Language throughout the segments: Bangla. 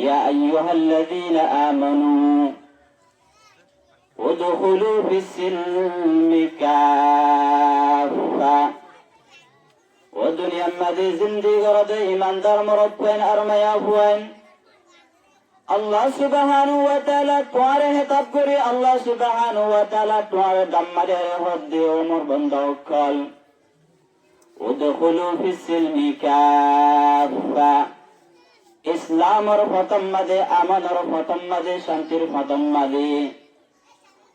ইয়া আইয়ুহাল্লাযীনা আমানু উদখুলু ফিস-সিলমি কাফা। ও দুনিয়ার মাঝে জিন্দি করতে ইমানদার মরদ পেন আর মায়া হুয়েন। আল্লাহ সুবহানাহু ওয়া তাআলা তোয়ারে হেতাব করে, আল্লাহ সুবহানাহু ওয়া তাআলা তোয়ারে দাম্মারে হদ দিও মোর বান্দা অকল উদখুলু ফিস-সিলমি কাফা। ইসলামের প্রথম মাঝে, আমাদের প্রথম মাঝে, শান্তির প্রথম মাঝে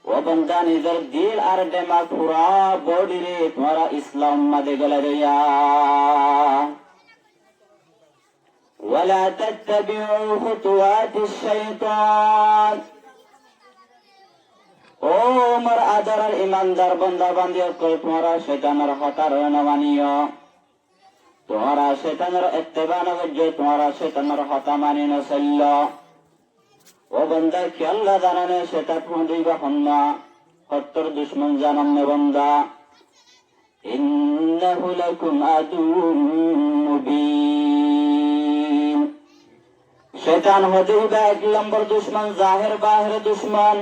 ও বন্দা নিজের দিল আর দিমাগ পুরা বডি রে তোমারা ইসলাম মাঝে গলে রইয়া। ওয়ালা তাত্তাবিউ খুতুওয়াতিশ শাইতান। ও মোর আদরের ইমানদার বান্দা বান্দি অকল তোমারা শয়তানের হতার না মানিও। তোমারা শয়তানের ইত্তেবা না করো, তোমারা শয়তানের হতা মানি না চললো। ও বন্দা কি আল্লাহ জানানে সেটা পৌঁছইবা হন্না হত্তর দুশ্মন জানান নে বন্দা। ইন্নাহু লাকুম আদুউম মুবিন। শয়তান হইবা এক নম্বর দুশ্মন, জাহির বাহির দুশ্মন।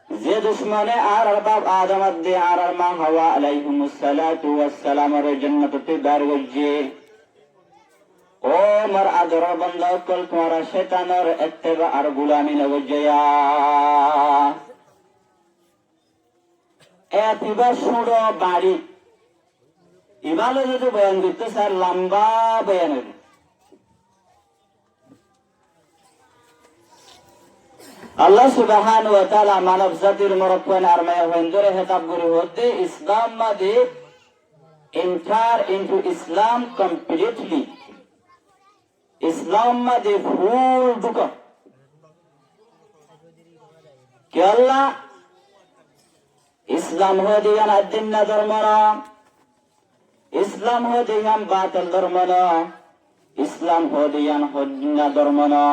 যে দুশ্মনে আর বাপ আদম আদি আর মা হাওয়া আলাইহিমুস সালাতু ওয়াস সালামের জান্নাতে বার গজে। ও মোর আদরের বান্দা কল তোমারা শয়তানের ইত্তেবা আর গোলামি লাগজয়া। এতিবা শুনো বাড়ি ইবালে যদি বয়ান দিতে স্যার লম্বা বয়ান। আল্লাহ সুবহানাহু ওয়া তাআলা মানব জাতির মরকন আর মায়া হইন্দরে হেতাব করে হতে ইসলাম মাঝে এন্টার ইনটু ইসলাম কমপ্লিটলি। ইসলাম মাঝে ফুল ঢুকা কে আল্লাহ ইসলাম হয়ে দিয়ান আদিন না ধর্ম না, ইসলাম হয়ে দিয়ান বাতিল ধর্ম না, ইসলাম হয়ে দিয়ান হদ্দিনা ধর্ম না।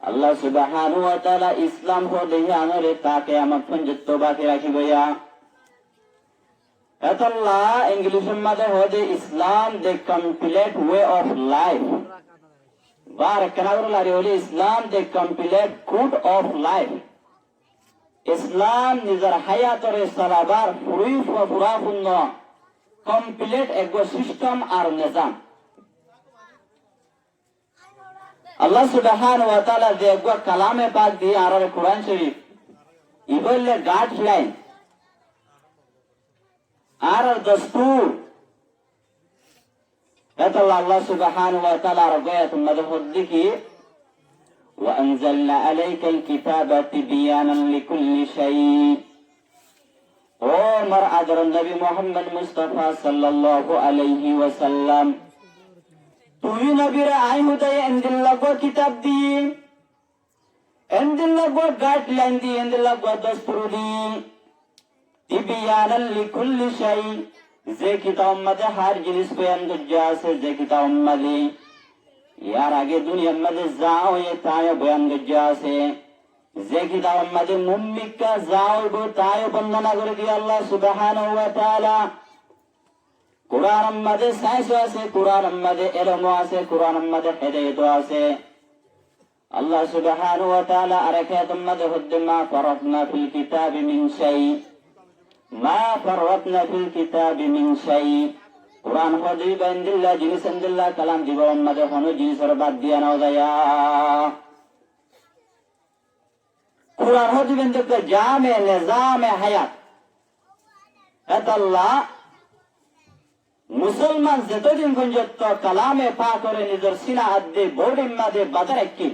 আল্লাহ সুবহানাহু ওয়া তাআলা ইসলাম হয়ে দিয়ান রে তাকে আমার পঞ্জত্ব বাকি রাখিবয়া। আল্লাহ ইংলিশের মাঝে হয়ে Islam the complete way of life. বার কেনাগুলো হলে Islam the complete good of life. ইসলাম নিজের হায়াতরে সালাবার পুরাপূর্ণ কমপ্লিট এক সিস্টেম আর নিজাম। আল্লাহ সুবহানাহু ওয়া তাআলা যে এক কালামে পাক দিয়ে আর কোরআন শরীফ ইবলে গাইডলাইন আর দস্তুর এটা আল্লাহ সুবহানাহু ওয়া তাআলা আর গয়াত মধ্যে হদ্দি কি وأنزلنا عليك الكتاب تبيانا لكل شيء। ও মোর আদরের নবী মুহাম্মদ মুস্তাফা সাল্লাল্লাহু আলাইহি ওয়াসাল্লাম তুই নবীর আই হুদায় এন্দিল্লাগো কিতাব দি, এন্দিল্লাগো গাইডলাইন দি, এন্দিল্লাগো দস্তুর দি। তিবিয়ানান লিকুল্লি শাই, যে কিতাব মধ্যে হার জিনিস বয়ান গজ্জা আছে, যে কিতাব মধ্যে ইয়ার আগে দুনিয়ার মধ্যে যাও তাই বয়ান গজ্জা আছে, যে কিতাব মধ্যে মুম্মিকা যাও তাই বর্ণনা করে দিয়ে আল্লাহ সুবহানাহু ওয়া তাআলা। কুরআনের মধ্যে সায়েন্স আছে, কুরআনের মধ্যে ইলম আছে, কুরআনের মধ্যে হিদায়াত আছে। আল্লাহ সুবহানাহু ওয়া তাআলা আরাকাতুম মধ্যে হুদ্দমা ফারাতনা ফিল কিতাবি মিন শাই, মা ফারাতনা ফিল কিতাবি মিন শাই। কুরআন হদি বান্দিল্লাহ জিনিস আন্দিল্লাহ কালাম জীবন মধ্যে কোনো জিনিসের বাদ দিয়া না যায়। কুরআন হদি বান্দিল্লাহ জামে নিজামে হায়াত। এটা আল্লাহ মুসলমান যতদিন পর্যন্ত কালামে পাক করে নিজের সিনা আদে বডির মাঝে বাঁধা রাখি,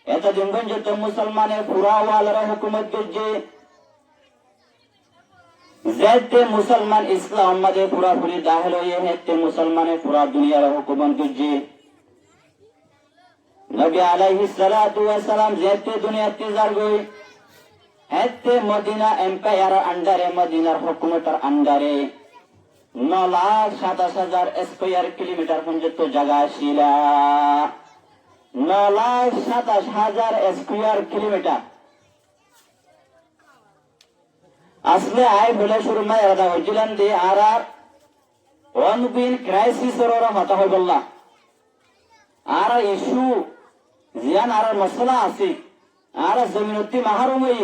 এতদিন পর্যন্ত মুসলমানের পুরাওয়ালার হুকুমত করছে। যেতে মুসলমান ইসলাম মাঝে পুরাপুরি দাখিল হয়ে হেতে মুসলমানের পুরা দুনিয়ার হুকুমত করছে। নবী আলাইহিস সালাতু ওয়াস সালাম যেতে দুনিয়াতে যারগই হেতে মদিনা এম্পায়ার আন্ডারে, মদিনার হুকুমতের আন্ডারে 9,27,000 স্কয়ার কিলোমিটার পর্যন্ত জায়গা ছিল। 9,27,000 স্কয়ার কিলোমিটার আসলে আই বলে শুরু মায় এরা হয়েছিলেন দিয়ে আর অনবিন ক্রাইসিস ওরা হতা হয়ে বললাম। আর ইস্যু জিয়ান আর মশলা আছে আর জমিনতি মাহারুমই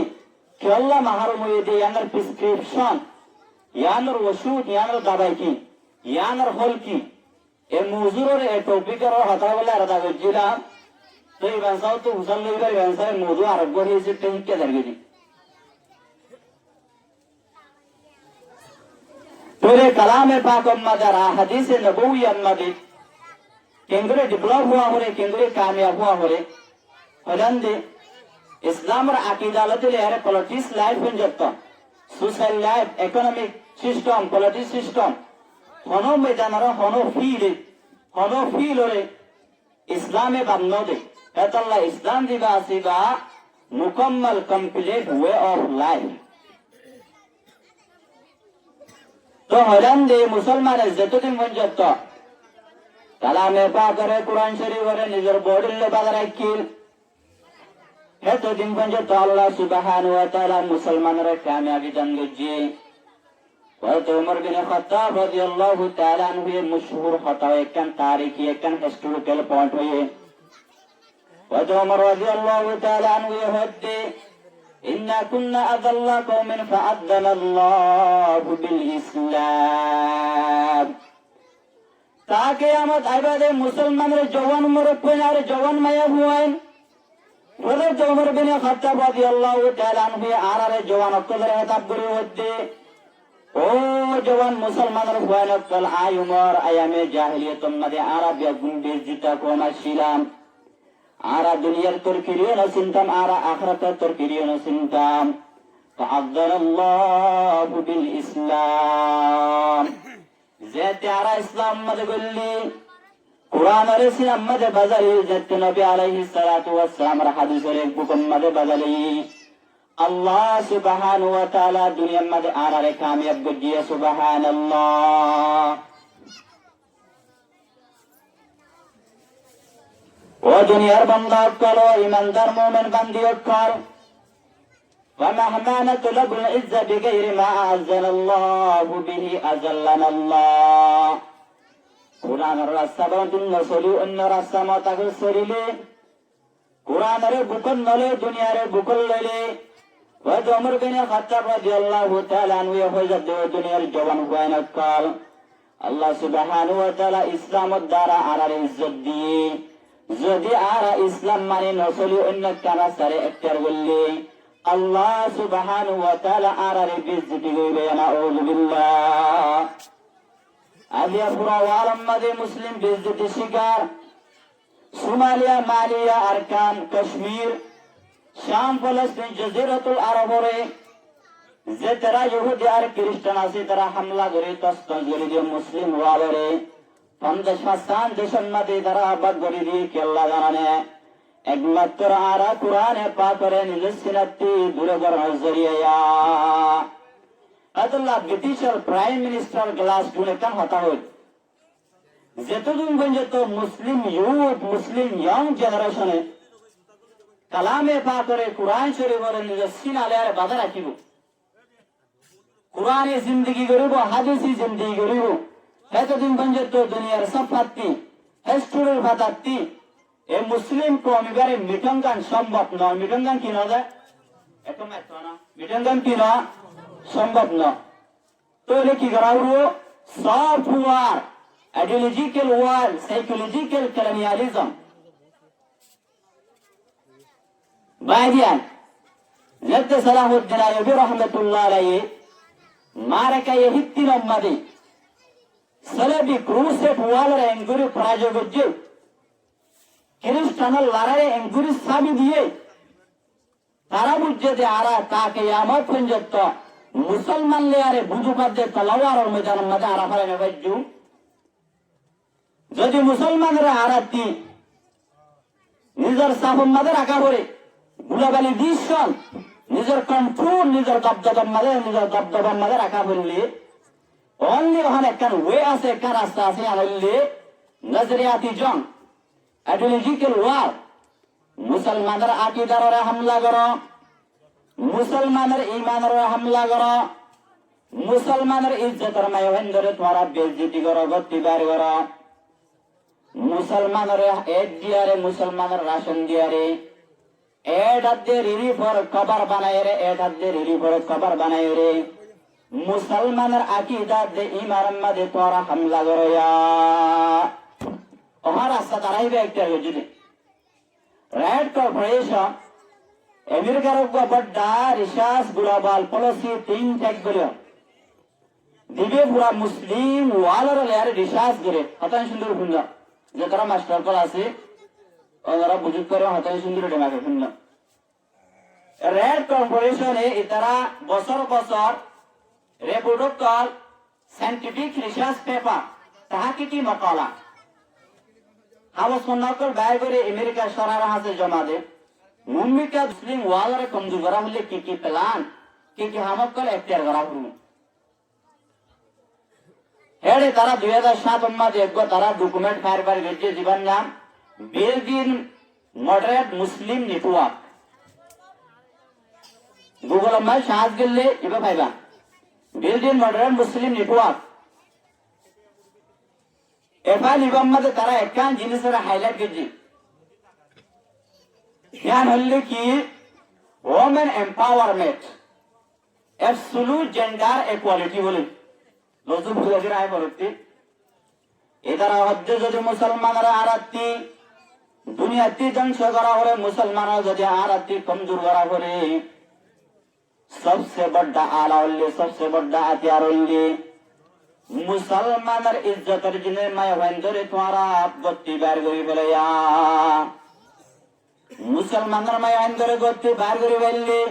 কেল্লা মাহারুমই দিয়ে ইয়ানোর প্রেসক্রিপশন ইয়ানোর ওষুধ ইয়ানোর দাবাই কি ইয়ানোর হল কি এ মজুরের এ টপিকের হতা বলে আর দাবি দিলাম তো এই ব্যবসাও তো হুসান লইবার ব্যবসায় মধু আরোগ্য হয়েছে টেহিকে দাঁড়িয়ে पूरे कलाम पाक मदर हदीस नबवी मदे केंगरे डेवलप हुआ हो रे केंगरे कामयाब हुआ हो रे हलंदे इस्लाम और अकीदालत ले हरे पॉलिटिक्स लाइफ बन जाता social life economic system politics system हनो मैदान रो हनो फील रे इस्लाम में बन्नो दे अल्लाह इस्लाम दिबा सिबा मुकम्मल कंप्लीट वे ऑफ लाइफ तो हलन दे मुसलमान যতদিন পর্যন্ত কালামে পাক করে কোরআন শরীফ করে নিজের বডির বাজার রাখিল এতদিন পর্যন্ত আল্লাহ সুবহানাহু ওয়া তাআলা মুসলমানরা কামিয়াবি দান দিয়েছে হযরত ওমর বিন খাত্তাব রাদিয়াল্লাহু তাআলা আনহু মশহুর হতা একখান তারিখী একখান হিস্টোরিক্যাল পয়েন্ট হয়ে হযরত ওমর রাদিয়াল্লাহু তাআলা আনহু হতে إنا كنا أذل قوم فأذن الله بالإسلام ताकि आमद आबादे मुसलमान रे जवान मुरब्बन और जवान माया हुआइन हज़रत उमर बिन खत्ताब रदियल्लाहु ताआला अन्हु आरारे जवान अक्कलरे हताब गुरु होते ओ जवान मुसलमान रे हुआइन अक्कल आय उमर आयामे जाहिलियत मदे आरा बेगुन बेजिता कोमा शिलाम आरा दुनियार तुर्किरियो न सिंतम आरा आखिरत तुर्किरियो न सिंतम फअज़्ज़रल्लाहु बिल इस्लाम जेते आरा इस्लाम मद गुल्ली कुरान रे सिनम मद बजली जेते नबी अलैहि सलातु वस्सलाम रा हदीस रे हुकम मद बजली अल्लाह सुब्हानहु व तआला दुनिया मद आरा रे कामयाब गुजिए सुबहानल्लाह ओ दुनियार बंदा करो ईमानदार मोमिन बंदी कर वमहमा नतलब العزة بغير ما أعزنا الله به أذلنا الله कुरान रास्ता बंदुन नसली अन्य रास्ता मातागल सरिले कुरान रे बुकन नले दुनिया रे बुकल लेले वद उमर बिन खत्ताब रदियल्लाहु ताआला अन्हु हो जदे दुनियार जवान हुआइन काल अल्लाह सुब्हानाहु व तआला इस्लाम द्वारा आरार इज्जत दिए যদি আরা ইসলাম মানে নসলি অন্য কানা সারে একটার বললে আল্লাহ সুবহানাহু ওয়া তাআলা আরারে বেইজ্জতি করবে না আউযু বিল্লাহ আলিয়া পুরা আলম মাদে মুসলিম বেইজ্জতি শিকার সোমালিয়া মালিয়া আরকান কাশ্মীর শাম ফলস্তিন জজিরাতুল আরবরে যে তারা ইহুদি আর খ্রিস্টান আছে তারা হামলা করে তসতস করে দিয়ে মুসলিম ওয়ারে 50 দেশের মধ্যে তারা আবাদ করে দিয়ে কেল্লা জানানে একমাত্র আরা কোরআনে পাকরে নিজের সিনাতি দূরে করার জরিয়া আল্লাহ ব্রিটিশের প্রাইম মিনিস্টার গ্লাস টুনে কান হতা হয় যেতদিন পর্যন্ত মুসলিম ইউথ মুসলিম ইয়ং জেনারেশনে কালামে পাকরে কোরআন শরীফের নিজের সিনালে আর বাধা রাখিব কোরআনে জিন্দেগি করিব হাদিসি জিন্দেগি করিব এতদিন পর্যন্ত দুনিয়ার সফাত্তি হেস্টুরের ভাতাত্তি এ মুসলিম কমিবারে মিটঙ্গান সম্ভব নয় মিটঙ্গান কি না যায় এত মাত্র না মিটঙ্গান কি না সম্ভব না তো এলে কি করা হলো software ideological war psychological colonialism বাইদিয়ান জদ্দ সালাহুদ্দিন আইয়ুবী রাহমাতুল্লাহ আলাইহি মারাকা ইহিত্তিন উম্মাদি सलेबी क्रूसेट वालर एंगुरी प्राजो गुज्जे ख्रिस्टान लारे एंगुरी साबी दिए तारा बुज्जे दे आरा ताके यामत पंजत मुसलमान ले आरे बुजु पद्दे तलवार और मैदान मजा आरा फरे नवज्जु যদি মুসলমানরা আরাতি নিজের সাফম মাঝে রাখা করে গুলাবালি দিশন নিজের কন্ট্রোল নিজের দবদবার মাঝে রাখা করলে অনলি ওখানে একটা ওয়ে আছে একটা রাস্তা আছে আনলে নজরিয়াতি জং আইডিওলজিক্যাল ওয়ার মুসলমানের আকিদার হামলা করো মুসলমানের ইমানের হামলা করো মুসলমানের ইজ্জতের মায়ন ধরে তোমারা বেইজ্জতি করো গতিবার করো মুসলমানের এড দিয়ারে মুসলমানের রাশন দিয়ারে এড হাতে রিলিফর কভার বানায় রে এড হাতে রিলিফর কভার বানায় রে মুসলমানের আকিদা দে ইমার মাঝে তোরা হামলা করয়া ওহার রাস্তা তারাইবে একটা যদি রেড কর্পোরেশন আমেরিকার বড়া রিসার্চ গ্লোবাল পলিসি তিন ট্যাগ বলে দিবে পুরা মুসলিম ওয়ালার লেয়ারে রিসার্চ করে হতান সুন্দর ভুঞ্জ যে তারা মাস্টার কল আছে ওরা বুঝুক করে হতান সুন্দর ডেমাকে ভুঞ্জ রেড কর্পোরেশনে ইতারা বছর বছর রেপুডোক্টর সাইন্টিফিক রিসার্চ পেপার তাহাকিকি মকালা হাবস নকল বাইর করে আমেরিকা সরার হাতে জমা দে মুম্বিকা মুসলিম ওয়ালারে কমজোর করা হলে কি কি প্ল্যান কি কি হামকল এখতিয়ার করা হলো হেডে তারা 2007 মধ্যে একবার তারা ডকুমেন্ট ফায়ার করে গেছে জীবন নাম building moderate Muslim network Google মাই সাহায্য গেলে এবার পাইবা বিল্ডিং মডারেট মুসলিম নেটওয়ার্ক এবার নিবম মধ্যে তারা একান জিনিসের হাইলাইট গেছে ধ্যান হলে কি women empowerment absolute gender equality বলে নতুন বুঝাতে আয় বলতে এদারা হচ্ছে যদি মুসলমানরা আরাত্তি দুনিয়াতে ধ্বংস করা হলে মুসলমানরা যদি আরাত্তি কমজোর করা হলে सबसे बड़ा आला हल्ले सबसे बड़ा हथियार हल्ले मुसलमानर इज्जतर जिने माय वंदरे तुम्हारा गत्ती बार गरी बेलया मुसलमानर माय वंदरे गत्ती बार गरी बेलले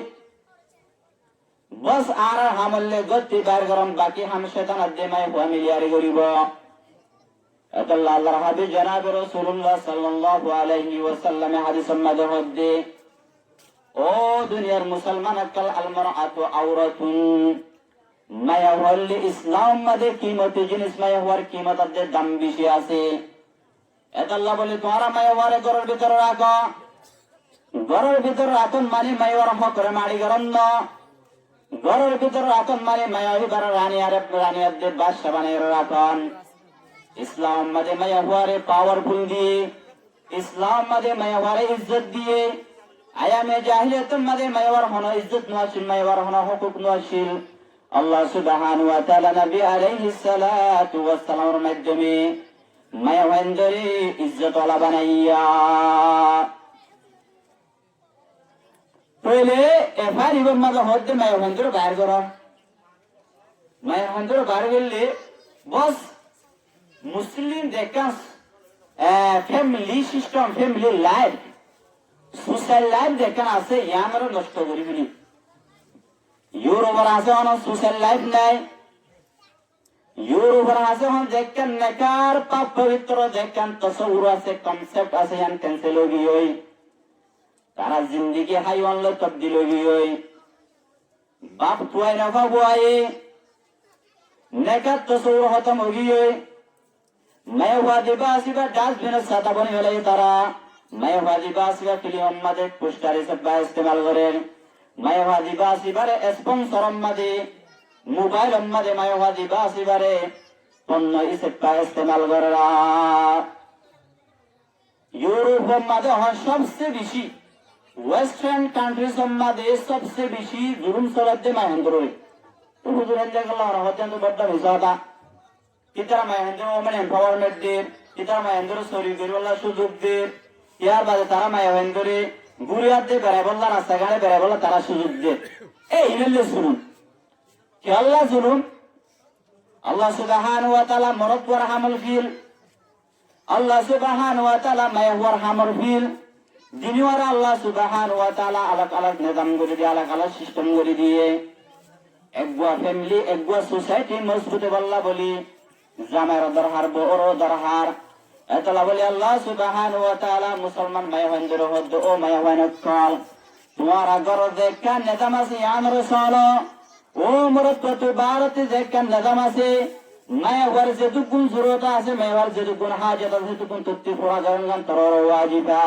बस आर हमले गत्ती बार गरम बाकी हम शैतान अद्दे माय हुआ मिलियारी गरीब अल्लाह अल्लाह हबीब जनाब रसूलुल्लाह सल्लल्लाहु अलैहि वसल्लम हदीस में हद्दे ও দুনিয়ার মুসলমান আকাল আলমারাতু আওরাতুন মায়া হল ইসলাম মধ্যে কিমতি জিনিস মায়া হওয়ার কিমত আছে দাম বেশি আছে এটা আল্লাহ বলে তোমরা মায়া হওয়ার ঘরের ভিতরে রাখো ঘরের ভিতরে রাখুন মানে মায়া হওয়ার হক করে মারি গরম ন ঘরের ভিতরে রাখুন মানে মায়া হইবার রানী আর রানীদের বাদশা বানিয়ে রাখুন ইসলাম মধ্যে মায়া হওয়ার পাওয়ারফুল দিয়ে ইসলাম মধ্যে মায়া হওয়ার ইজ্জত দিয়ে আয়ামে জাহিলিয়াত মধ্যে মায়ার হনা ইজ্জত নওয়াশিল মায়ার হনা হুকুক নওয়াশিল আল্লাহ সুবহানাহু ওয়া তাআলা নবী আলাইহিস সালাতু ওয়াস সালামের মাধ্যমে মায়াওয়ানদের ইজ্জত ওয়ালা বানাইয়া পহলে এফআর ইবন মাযা হদ্দে মায়াওয়ানদের বাইর করা মায়াওয়ানদের বাইর করলে বস মুসলিম দেখাস family system family life social life যেখানে আছে ইয়ানরা নষ্ট করি ফেলি ইউরোপের আছে অন সোশ্যাল লাইফ নাই ইউরোপের আছে অন যেখান নেকার পাপ পবিত্র যেখান তসউর আছে কনসেপ্ট আছে ইয়ান ক্যান্সেল হয়ে গই তারা জিন্দেগি হাইওয়ান লো তবদিল হয়ে গই বাপ তুই না বাবুই নেকার তসউর খতম হয়ে গই মেওয়া দিবাসিবা ডাস্টবিন সাতা বনি হলে তারা মায়াবাদী বাসিবা ক্লিয়ম মাদে পোস্টারে সব্বা ইস্তেমাল করেন মায়াবাদী বাসিবারে স্পন্সর মাদে মোবাইল মাদে মায়াবাদী বাসিবারে পণ্য ইসেপ্পা ইস্তেমাল করেরা ইউরোপ মাদে হয় সবচেয়ে বেশি ওয়েস্টার্ন কান্ট্রিজ মাদে সবচেয়ে বেশি জুলুম চলাতে মাহেন্দ্রই তো হুজুরেন দেখলা ওরা হতেন তো বড় হিসাবা কিতারা মাহেন্দ্র ওমেন এম্পাওয়ারমেন্ট দের কিতারা মাহেন্দ্র সরি গরিবল্লা সুযোগ দের ইয়ার বাদে তারা মায়াবেন করে গুড়িয়ার দিয়ে বেড়াই বললা রাস্তাঘাটে বেড়াই বললা তারা সুযোগ দে এই হিলেলে শুনুন কি আল্লাহ শুনুন আল্লাহ সুবহানাহু ওয়া তাআলা মরদ ওয়ার হামল ফিল আল্লাহ সুবহানাহু ওয়া তাআলা মায়া ওয়ার হামল ফিল দিনওয়ার আল্লাহ সুবহানাহু ওয়া তাআলা আলাদা আলাদা নিজাম করে দিয়ে আলাদা আলাদা সিস্টেম করে দিয়ে একগুয়া ফ্যামিলি একগুয়া সোসাইটি মজবুত বললা বলি জামার দরহার বড় দরহার এতলা বলি আল্লাহ সুবহানাহু ওয়া তাআলা মুসলমান মায়াওয়ানদের হদ্দ ও মায়াওয়ানের কল তোমার ঘর যেখান নিজাম আছে ইয়ান রাসূল ও মরদ কত ভারতে যেখান নিজাম আছে মায়াওয়ার যেটুকুন জরুরত আছে মায়াওয়ার যেটুকুন হাজত আছে যেটুকুন তত্তি পুরা করেন তরর ওয়াজিবা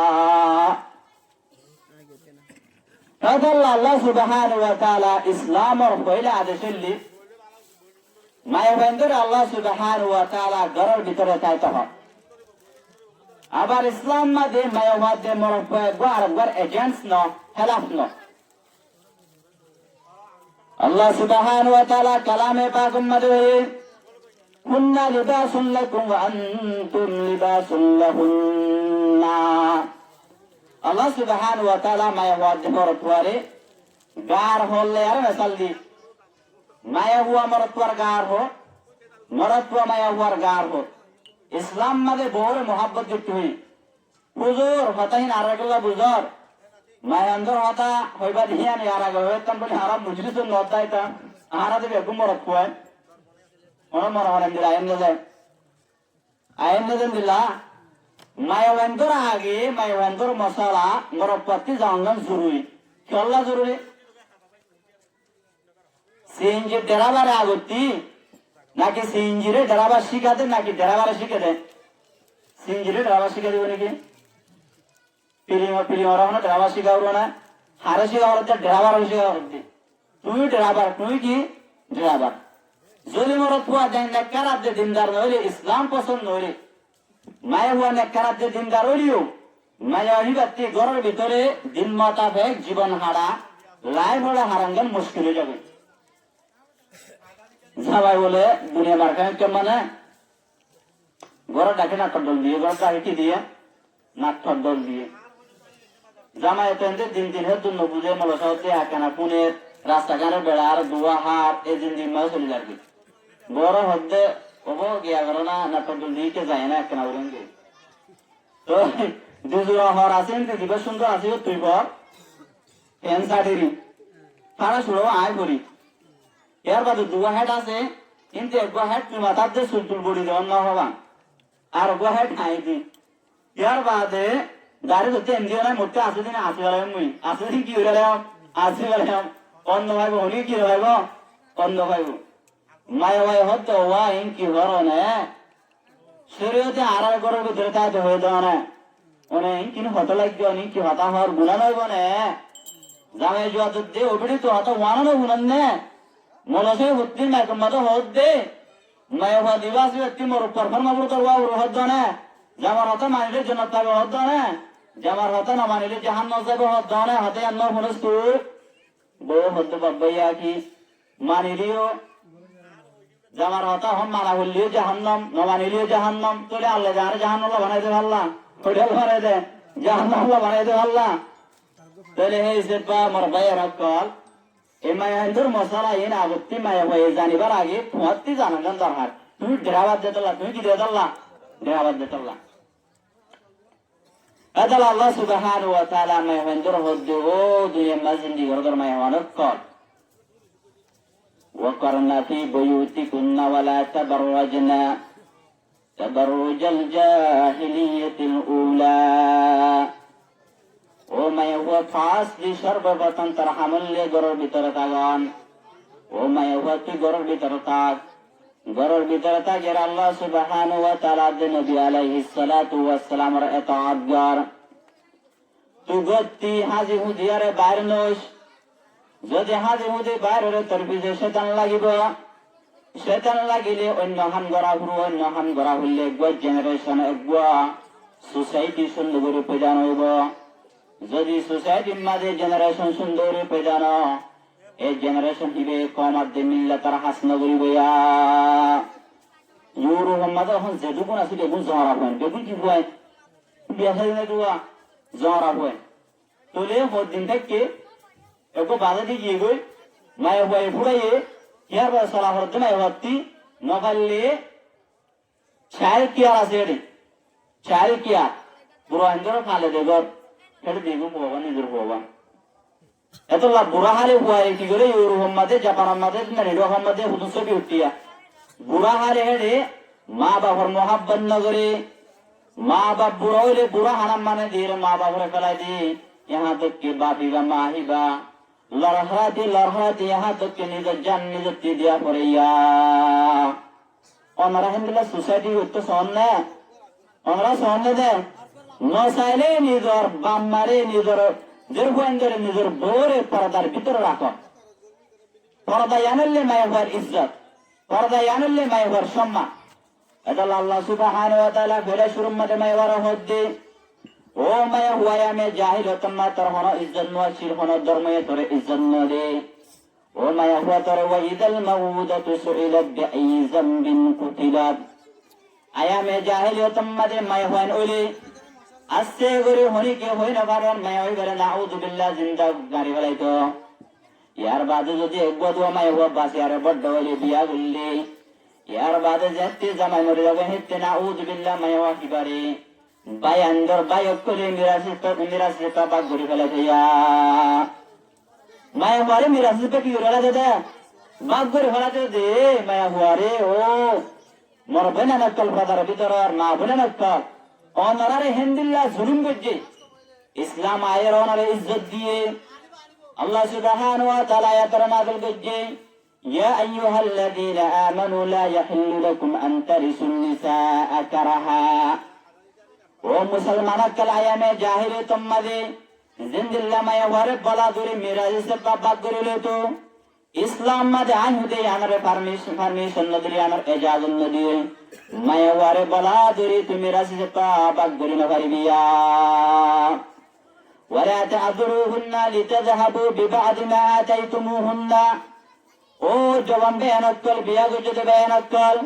আল্লাহ সুবহানাহু ওয়া তাআলা ইসলামের পয়লা আদেশ হলি মায়াওয়ানদের আল্লাহ সুবহানাহু ওয়া তাআলা ঘরের ভিতরে তাইতে হয় আবার ইসলাম মাঝে মায়াবাদে মরফ একবার এজেন্টস ন হেলাফ ন আল্লাহ সুবহানাহু ওয়া তাআলা কালামে পাক মধ্যে কুন্না লিবাসুন লাকুম ওয়া আনতুম লিবাসুন লাহুন্না আল্লাহ সুবহানাহু ওয়া তাআলা মায়াবাদে মরফরে গার হলে আর মিসাল দি মায়া হুয়া মরফর গার হো মরফ মায়া হুয়ার গার হো ইসলাম মাঝে বড় মোহাব্বত যুক্ত হই হুজুর হতাহীন আরাগুল্লাহ বুজর মায়ান্দর হতা হইবা দিহিয়ান আরাগ হইতাম বলি হারাম বুঝলিস নদাইতা আহারা দেবে একদম মরফ হয় ওরা মনে হরেন দিলা আইন নজেন দিলা মায়ান্দর আগে মায়ান্দর মশালা মরফতি জানলাম জরুরি কেল্লা জরুরি সিএনজি ডেরাবারে আগতি নাকি সিএনজিরে ডেরাবার শিখাতে নাকি ডেরাবারে শিখে দেয় সিএনজিরে ডেরাবার শিখে দেবো নাকি পিলিম ওরা ডেরাবার শিখাবো না হারে শিখাবো ডেরাবার শিখাবো তুই ডেরাবার তুই কি ডেরাবার যদি মর পুয়া যায় নেকার যে দিনদার নইলে ইসলাম পছন্দ নইলে মায়া হুয়া নেকার যে দিনদার হইলিও মায়া অভিব্যক্তি ঘরের ভিতরে দিন মোতাবেক জীবন হারা লাইফ হলে হারাঙ্গন মুশকিল হয়ে যাবে সবাই বলে দুনিয়া মার্কায় কেমন ঘরে ডাকে নাটক দল দিয়ে ঘর ডাকে কি দিয়ে নাটক দল দিয়ে জামাই পেন্টে দিন দিন হে দুন্ন বুঝে মলসা হচ্ছে হাকানা পুনের রাস্তাঘাটে বেড়ার দুয়া হাট এই দিন দিন মাস চলে যাবে বড় হদ্দে ওবো গিয়া করো না নাটক দল দিয়ে যায় না কেনা বলেন তো দুজোড়া হর আছেন দিবে সুন্দর আছে তুই বর ফ্যান সাড়ি তারা শুরু আয় করি এর বাদে দুয়া হেড আছে কিন্তু এক হেড তুই মাথার দিয়ে সুলতুল বড়ি দেওয়ার না হবা আর হেড খাই দি এর বাদে গাড়ি ধরতে এমনি নাই মোটে আসে দিন আসি বেলাম মুই আসে দিন কি হইলে আসি বেলাম অন্য ভাইব হলি কি ভাইব অন্য ভাইব মায়া ভাই হতো ওয়া ইন কি হর নে শরীয়তে আড়াই ঘরের ভিতরে তাই হয়ে দেওয়া না ওনে কিন হতো লাগবে অনেক কি হতা হওয়ার গুণা নইব নে জামাই জুয়া তো দে ওবিড়ি তো হতো ওয়ানো গুণান নে মলসে হত্তি না কমাতো হত দে মায়া ভাই দিবাস ব্যক্তি মোর পারফর্ম মাবুর করবা ওর হত না জামার হতো মানিলে জন্য তাবে হত না জামার হতো না মানিলে জাহান্নাম যাবে হত না হাতে আন্ন হনস তু বউ হত বাবাইয়া কি মানিলিও জামার হতা হন মানা হলিও জাহান্নাম ন মানিলিও জাহান্নাম তোলে আল্লাহ জাহারে জাহান্নাম বানাই দে আল্লাহ হোটেল বানাই দে জাহান্নাম বানাই দে আল্লাহ তোলে হে সেবা মোর ভাইয়ের কল এই মায়ান্দুর মশলা এনে আগত্তি মায়া হয়ে জানিবার আগে ফুয়াত্তি জানান দরকার তুমি ডেরাবাদ দেতলা তুমি কি দেতলা ডেরাবাদ দেতলা আদাল আল্লাহ সুবহানাহু ওয়া তাআলা মায়ান্দুর হদ্দে ও দুনিয়া মাজিন্দি গরদর মায়াওয়ানক কল وقرنا في بيوتكن ولا تبرجنا تبرج الجاهلية الأولى وما هو فاس لشرب بطن ترحم اللي قرر بترتاغان وما هو في قرر بترتاغ جر الله سبحانه وتعالى النبي عليه الصلاة والسلام رأيطاعت جار تغطي هذه ديار بارنوش যদি হাজি হুদি বাইরে তোর পিছে শয়তান লাগিব শয়তান লাগিলে অন্য হান গড়া হইলে একবার জেনারেশন একবার সোসাইটি সুন্দর করে পেজান হইব যদি সোসাইটির মাঝে জেনারেশন সুন্দর করে পেজান এই জেনারেশন হিবে কমার দে মিল্লা তার হাসন করিব ইউরো মোহাম্মদ এখন যেটুকুন আছে বেগুন জহরা হয় বেগুন কি হয় বিয়া সাজিনে দুয়া জহরা হয় তোলে দিন থেকে একো বাধা দিয়ে গিয়ে গই মায়ের বয়ে ফুড়াইয়ে ইয়ার বা সলা হরতে মায়ের ভর্তি নকালে চাইল কেয়ার আছে এটি চাইল কেয়ার বুড়ো আন্দোলন খালে দেগর সেটা দেখবো ভগবান নিজের ভগবান এত লাভ বুড়া হারে হুয়ায় কি করে ইউরো হম্মাদে জাপান হম্মাদে নেড়ো হম্মাদে হুদুন ছবি উঠিয়া বুড়া হারে হেড়ে মা বাবার মহাব্বত নগরে মা বাপ বুড়া হইলে বুড়া হারাম মানে দিয়ে মা বাবরে ফেলাই দিয়ে यहाँ तक के बापीबा माहिबा लरहराती यहाँ तक के निज जान निज दिया पड़ैया আমরা হেন্দিলা সোসাইটি করতে সহনে আমরা সহনে দে নসাইলে নিজর বাম্মারে নিজর জেরগুয়েন্দ্রে নিজর বউরে পর্দার ভিতরে রাখো পর্দা আনলে মায়ের ইজ্জত পর্দা আনলে মায়ের সম্মান adalla Allah subhanahu wa ta'ala bela shurum made may wara hodde o may huaya me jahil tamma tar hono izzat no chil hono dharmay tore izzat no de o may huwa tore wa idal mawudatu su'ilat bi ayyi dhanbin qutilat aya me jahil tamma de may huan oli asse gori honi ke hoy na baron may hoy bare na'udhu billah zinda gari walai to yar bade jodi ekbo do may huwa bas yar boddo oli biya gulle यार बाद जत्ते जमाय मरे जावे हिते नाउज बिल्ला मयवा की बारे बाय अंदर बाय अक्कले मिरासी तो बाग गुरी फले दिया मैं हमारे मिरासी पे की उड़ाला देता बाग गुरी फला दे मैं हमारे ओ मोर बना नकल फदर भीतर और ना बना नकल और नरारे हिंदिल्ला जुल्म गज्जे इस्लाम आये रोनारे इज्जत दिए अल्लाह सुब्हानहु व तआला या तरना दल गज्जे يا أيها الذين آمنوا لا يحل لكم أن ترثوا النساء كرها ومسلمانك الأيام جاهل تمدي زند الله ما يوارب بلا دوري ميراج سے بابا گرلتو اسلام مد عنه دي انر پرمیشن ندری انر اجازت ندی ما يوارب بلا دوري تو ميراج سے بابا گرنا فربيا ولا تعذروهن لتذهبوا ببعض ما آتيتموهن ओ जवान बेनकल बिया गुजते बेनकल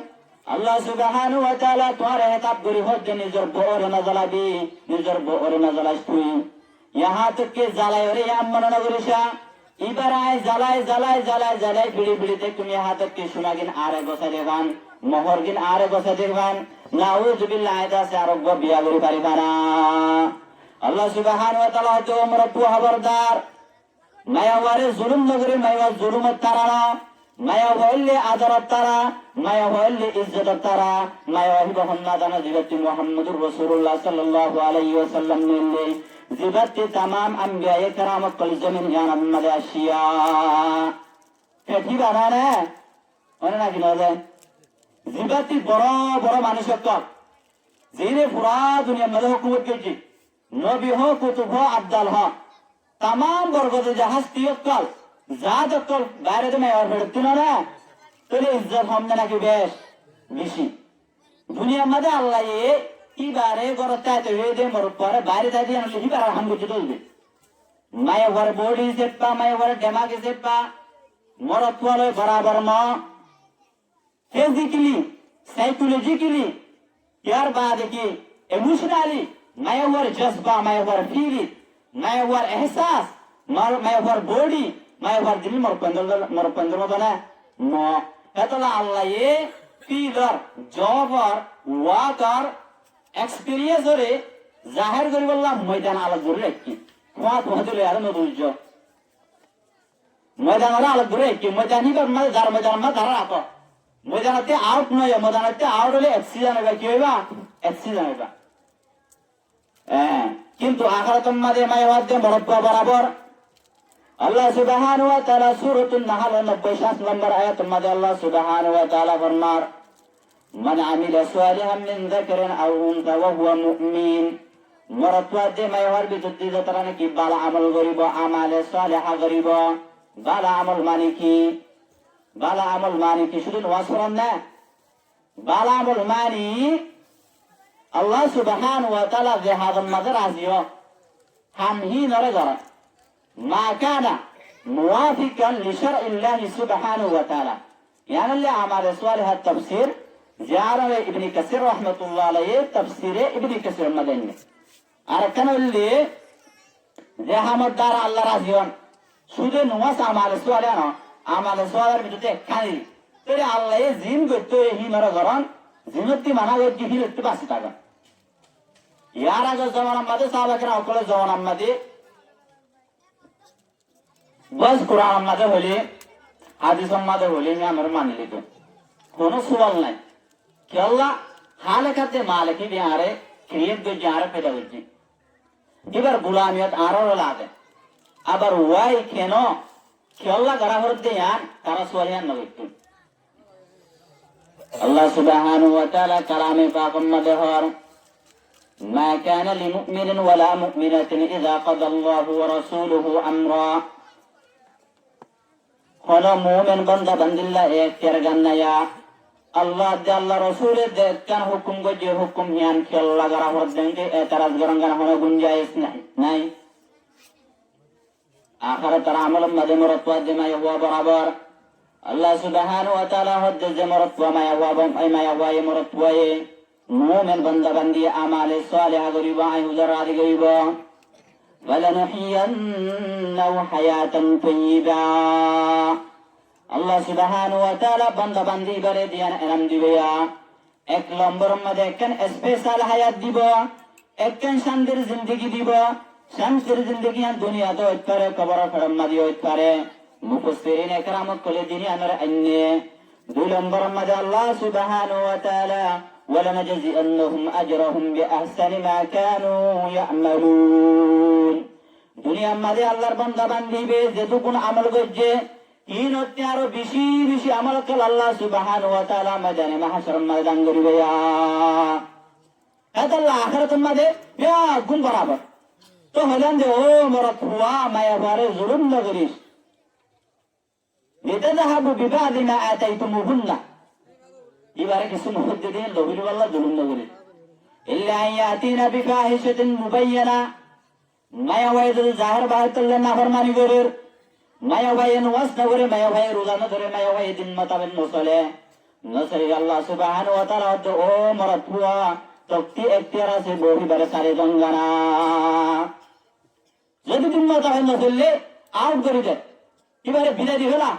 अल्लाह सुब्हानहु व तआला तोरे हिसाब गरी हो जे निजर बोर न जलाबी निजर बोर न जलास्तुई यहां तक के जालाय रे या मन न गरिशा इबराय जालाय बिड़ी बिड़ी ते तुम यहां तक के सुनागिन आरे गोसा देवान मोहरगिन आरे गोसा देवान नाउज बिल्लाह दा से आरोग्य बिया गरी पारिबाना अल्लाह सुब्हानहु व तआला तो मरपु खबरदार माया वारे जुलुम नगरी माया जुलुम तारा माया वल्ले आदर तारा माया वल्ले इज्जत तारा माया हिब हन्ना दाना जिबती मुहम्मदुर रसूलुल्लाह सल्लल्लाहु अलैहि वसल्लम ने जिबती तमाम अंबिया कराम कल जमीन जान मले आशिया ठीक है ना ওনে নাকি নলে জিবাতি বড় বড় মানুষ কর জিরে পুরা দুনিয়া মধ্যে হুকুমত করছি নবী হো কুতুব হো আব্দাল হো तमाम वर्गों जहाज तियक्कल जाद अक्कल बाहर तो मैं और बढ़ती ना तो इज्जत हमने ना कि बेश बिशी दुनिया मध्य अल्लाह ये की बारे करता है तो ये दे मर पर बाहर जाती है ना ही बार हम कुछ तो दे मैं वर बॉडी से पा मैं वर दिमाग से पा मरत वाले बराबर माँ फिजिकली साइकोलॉजिकली यार बात की इमोशनली मैं वर जज्बा मैं वर फीलिंग मैं वर एहसास मैं वर बॉडी मैं वर दिल मर पंदर बना मो हेतला अल्लाह ये फीलर जॉबर वाकर एक्सपीरियंस रे जाहिर करी वल्ला मैदान अलग गुरे की वात वहदले यार न बुझो मैदान अलग गुरे की मैदान ही पर मत दार मैदान मत धरा को मैदान ते आउट न या मैदान ते आउट ले एक्सीजन है की होगा एक्सीजन है किंतु आखिरत मदे मैं वाद्य बरब्बा बराबर अल्लाह सुब्हानहु व तआला सूरतुन नहल 97 नंबर आयत मदे अल्लाह सुब्हानहु व तआला फरमार मन अमिल सालिहन मिन ذكरन अव उनसा व हुवा मुमिन मरत वाद्य मैं वर भी तुद्दी तरह की बाला अमल गरीब अमाल सालिह गरीब बाला अमल मानी की शुरू वासरन ना बाला अमल मानी Allah subhanahu wa ta'ala في هذا المدرسة هم هي نرجع ما كان موافقا لشرع الله سبحانه وتعالى يعني اللي عمل صالح التفسير زيارة ابن كثير رحمة الله عليه تفسير ابن كثير المدني أركنا اللي زي هم الدار الله رضيان شو نواس عمل صالح عمل صالح بتوته كاني ترى الله زين قلتوا هي نرجعان زينتي منا قلت هي لتباسي تاعنا यार अगर जमाना मदे साहब के ना उकले जमाना मदे बस कुरान मदे होली हदीस मदे होली मैं अमर मान ली तो कोनो सवाल नहीं कि अल्लाह हाल करते मालिक ही बिहारे क्रिएट दो जार पैदा होती इबर गुलामियत आरो लादे अबर वाई केनो कि अल्लाह करा होते यार तारा सवालियां न होती अल्लाह सुब्हानहु व तआला कलामे पाक मदे हर ما كان لمؤمن ولا مؤمنة إذا قضى الله ورسوله أمرا هنا مؤمن بند الله اختيار جنة يا আল্লাহ দে আল্লাহ রসুলের দেখান হুকুম গজে হুকুম হিয়ান খেলা করা হদ্দেনকে এতারাজ গরঙ্গান হনে গুঞ্জাইশ নাই আখারে তারা আমল মাঝে মরত্বা যে মায়া হুয়া বরাবর আল্লাহ সুবহানাহু ওয়া তাআলা হদ্দে যে মরত্বা মায়া হুয়া এ মরত্বা এ মুমিন বান্দা বান্দি আমালে সালিহা করিব আই হুজুর আদি করিব ওয়ালানহিয়ান্নাহু হায়াতান তাইয়্যিবা আল্লাহ সুবহানাহু ওয়া তাআলা বান্দা বান্দি বারে দিয়ান এনাম দিবে এক নম্বর মধ্যে একখান স্পেশাল হায়াত দিব একখান শান্তির জিন্দেগি দিব শান্তির জিন্দেগি দুনিয়াতে হইতে পারে কবর ফেরম মাদি হইতে পারে মুফাসসিরিন একরাম কলে দিনে আনার আইনে দুই নম্বর মধ্যে আল্লাহ সুবহানাহু ওয়া তাআলা ওয়ালানাজজিআন্নাহুম আজরাহুম বিআহসানি মা কানু ইয়ামালুন দুনিয়ার মধ্যে আল্লাহর বান্দা বান্দিবে যেটুকু আমল করছে ইনতে আরো বেশি বেশি আমল কল আল্লাহ সুবহানাহু ওয়া তাআলা ময়দানে মাহশর ময়দান করিবে আল্লাহ আখিরাতের মধ্যে গুণ বরাবর তো হলেন যে ও মরত হুয়া মায়া বারে জুলুম না করিস লিতাযহাবু বিবাদি মা আতাইতুমুহুন্না এবারে কিছু মুহূর্তে দিয়ে লবির আল্লাহ জুলুম না করিস ইল্লা ইয়াতিনা বিফাহিশাতিন মুবায়্যানা মায়া ওয়াই যদি জাহির বাহির করলে নাফরমানি করে মায়া ভাই ওয়াজ না করে মায়া ভাই রোজা না ধরে মায়া ভাই দিন মোতাবেক নচলে আল্লাহ সুবহানাহু ওয়া তাআলা ও মরত হুয়া তক্তি এখতিয়ার আছে বহিবারে সারে জঙ্গানা যদি দিন মোতাবেক নচললে আউট করে দেয় এবারে বিদায় দিবে না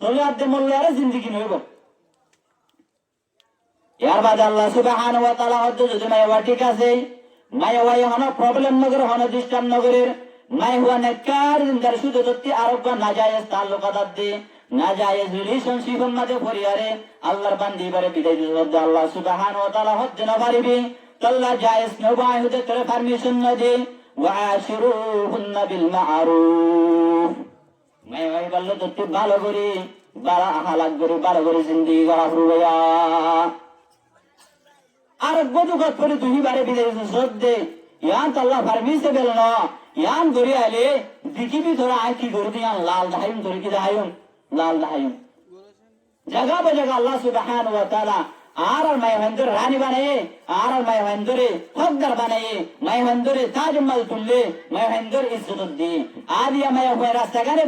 তাহলে আদে মরলে আর জিন্দেগি নইব এর বাদে আল্লাহ সুবহানাহু ওয়া তাআলা যদি মায়া ভাই ঠিক আছে মায়া ভাই হন প্রবলেম নগর হন ডিস্টার্ব নগরের মাই হুয়া নেকার জিন্দার শুধু দত্তি আরোগ্য নাজায়েজ তাল্লুকাত দে নাজায়েজ রিলেশনশিপ মধ্যে পরিয়ারে আল্লাহর বান্দি বারে বিদায় দিতে আল্লাহ সুবহানাহু ওয়া তাআলা হজ্জ না পারিবি আল্লাহ জায়েজ নবাই হতে তোরে পারমিশন না দে ওয়াশিরুহুন্না বিল মা'রুফ মাই ভাই বললে দত্তি ভালো করে বালা হালাত করে ভালো করে জিন্দেগি করা হইয়া আর গদুগত করে দুই বারে বিদায় দিতে সদ্দে ইয়ান আল্লাহ পারমিশন বেল না ইয়ান ধরে আলে দিকিবি ধরে আয় কি করে দিয়ান লাল দাহাইম ধরে কি দাহাইম লাল দাহাইম জায়গা বে জায়গা আল্লাহ সুবহানাহু ওয়া তাআলা আর মাই হন্দর রানী বানায়ে আর মাই হন্দরে হকদার বানায়ে মাই হন্দরে তাজমহল তুললে মাই হন্দর ইজ্জত দি আদিয়া মাই হয় রাস্তা গানে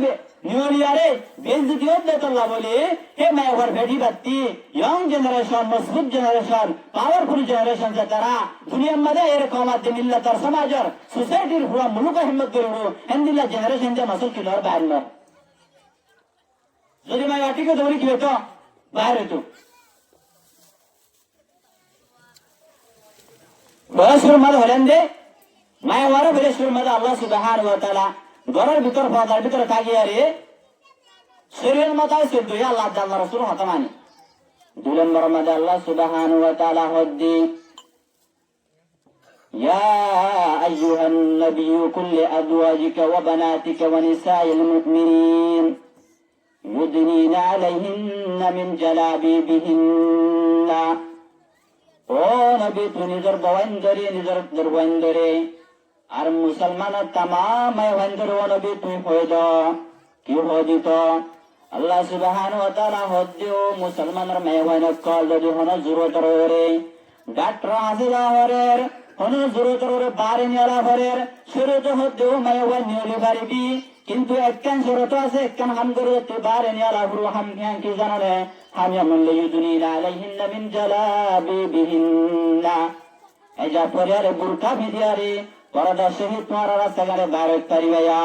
নিওলিয়ারে বেইজ্জতি হতে আল্লাহ বলে হে মাই হর বেটি বাত্তি ইয়ং জেনারেশন মজবুত জেনারেশন পাওয়ারফুল জেনারেশন যে তারা দুনিয়ার মধ্যে এরকম আছে মিল্লাতর সমাজের সোসাইটির পুরো মুলুক হিম্মত করব হেন্দিলা জেনারেশন যে মাসুল কিলোর বাইরে যদি মাই আটিকে ধরে কি হতো বাইরে তো বয়সের মধ্যে হলেন যে মায়া ওয়ারে বয়সের মধ্যে আল্লাহ সুবহানাহু ওয়া তাআলা ঘরের ভিতর ফাদার ভিতরে থাকিয়া রে শরীরের মাথায় সে দুই আল্লাহ আল্লাহ রাসূল হতা মানে দুই নম্বর মধ্যে আল্লাহ সুবহানাহু ওয়া তাআলা হদ্দি ইয়া আইয়ুহান নাবিয়্যু কুল্লি আজওয়াজিকা ওয়া বানাতিকা ওয়া নিসাইল মুমিনিন ইউদনিনা আলাইহিন্না মিন জালাবিবিহিন্না ও নবী তুই নিজের বওয়াইন ধরে আর মুসলমানের তামাম ধরে ও নবী তুই হয়ে দ কি হয়ে দিত আল্লাহ সুবহানাহু ওয়া তাআলা হদ্দিও মুসলমানের মেহওয়াইন কল যদি হন জরুরত রে ডাক্তার হাজিরা হরের হন জরুরত রে বারে নিয়ালা হরের শুরুতে হদ্দিও মেহওয়াইন নিয়লি পারিবি কিন্তু একখান শরত আছে একখান হাম করে তুই বারে নিয়ালা হুরু হাম কি জানালে হাম ইয়ামুল্লি ইউদনিনা আলাইহিন্না মিন জালাবিবিহিন্না এজা পরিয়ারে বুরকা ভিদিয়ারে পরদা শহীদ তোমার রাস্তাঘাটে বাইরে পারিবায়া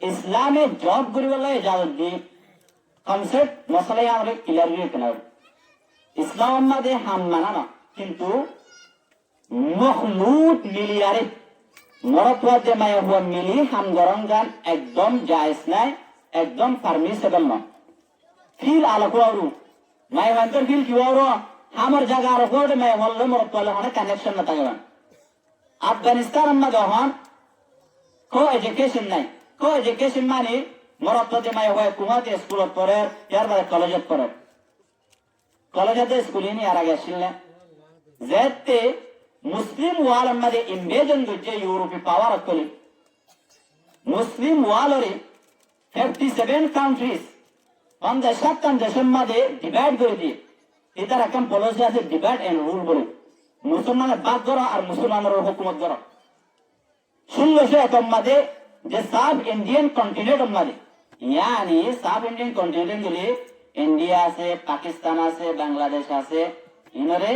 ইসলামে জব করিবলে ইজাজত দি কনসেপ্ট মশলাই আমরা ক্লিয়ার করে কেন ইসলাম মধ্যে হাম মানা না কিন্তু মখলুক মিলিয়ারে মরতওয়াজে মায়া হুয়া মিলি হাম গরম গান একদম জায়েজ নাই একদম পারমিসেবল না ফিল আলাকো আরু মায়া বান্তর ফিল কি আরু আমার জায়গা আর কোড মায়া হল্লে মরতওয়ালে হনে কানেকশন না থাকে আফগানিস্তান মধ্যে হন কো এডুকেশন নাই কো এডুকেশন মানে মরতওয়াজে মায়া হুয়া কুমাতে স্কুলত পড়ে ইয়ার বাদে কলেজত পড়ে কলেজতে স্কুলে নি আর আগে আসলে যেতে মুসলিম ওয়াল মধ্যে ইনভেজন করছে ইউরোপি পাওয়ার কলি মুসলিম ওয়ালরে 57 কান্ট্রিজ আমাদের 7টা দেশের মধ্যে ডিভাইড করে দিয়ে এটার একটা পলিসি আছে ডিভাইড এন্ড রুল বলে মুসলমানের বাদ ধরা আর মুসলমানের হুকুমত ধরা 1601 মধ্যে যে সাব ইন্ডিয়ান কন্টিনেন্ট মধ্যে ইয়ানি সাব ইন্ডিয়ান কন্টিনেন্ট গুলি ইন্ডিয়া আছে পাকিস্তান আছে বাংলাদেশ আছে ইনরে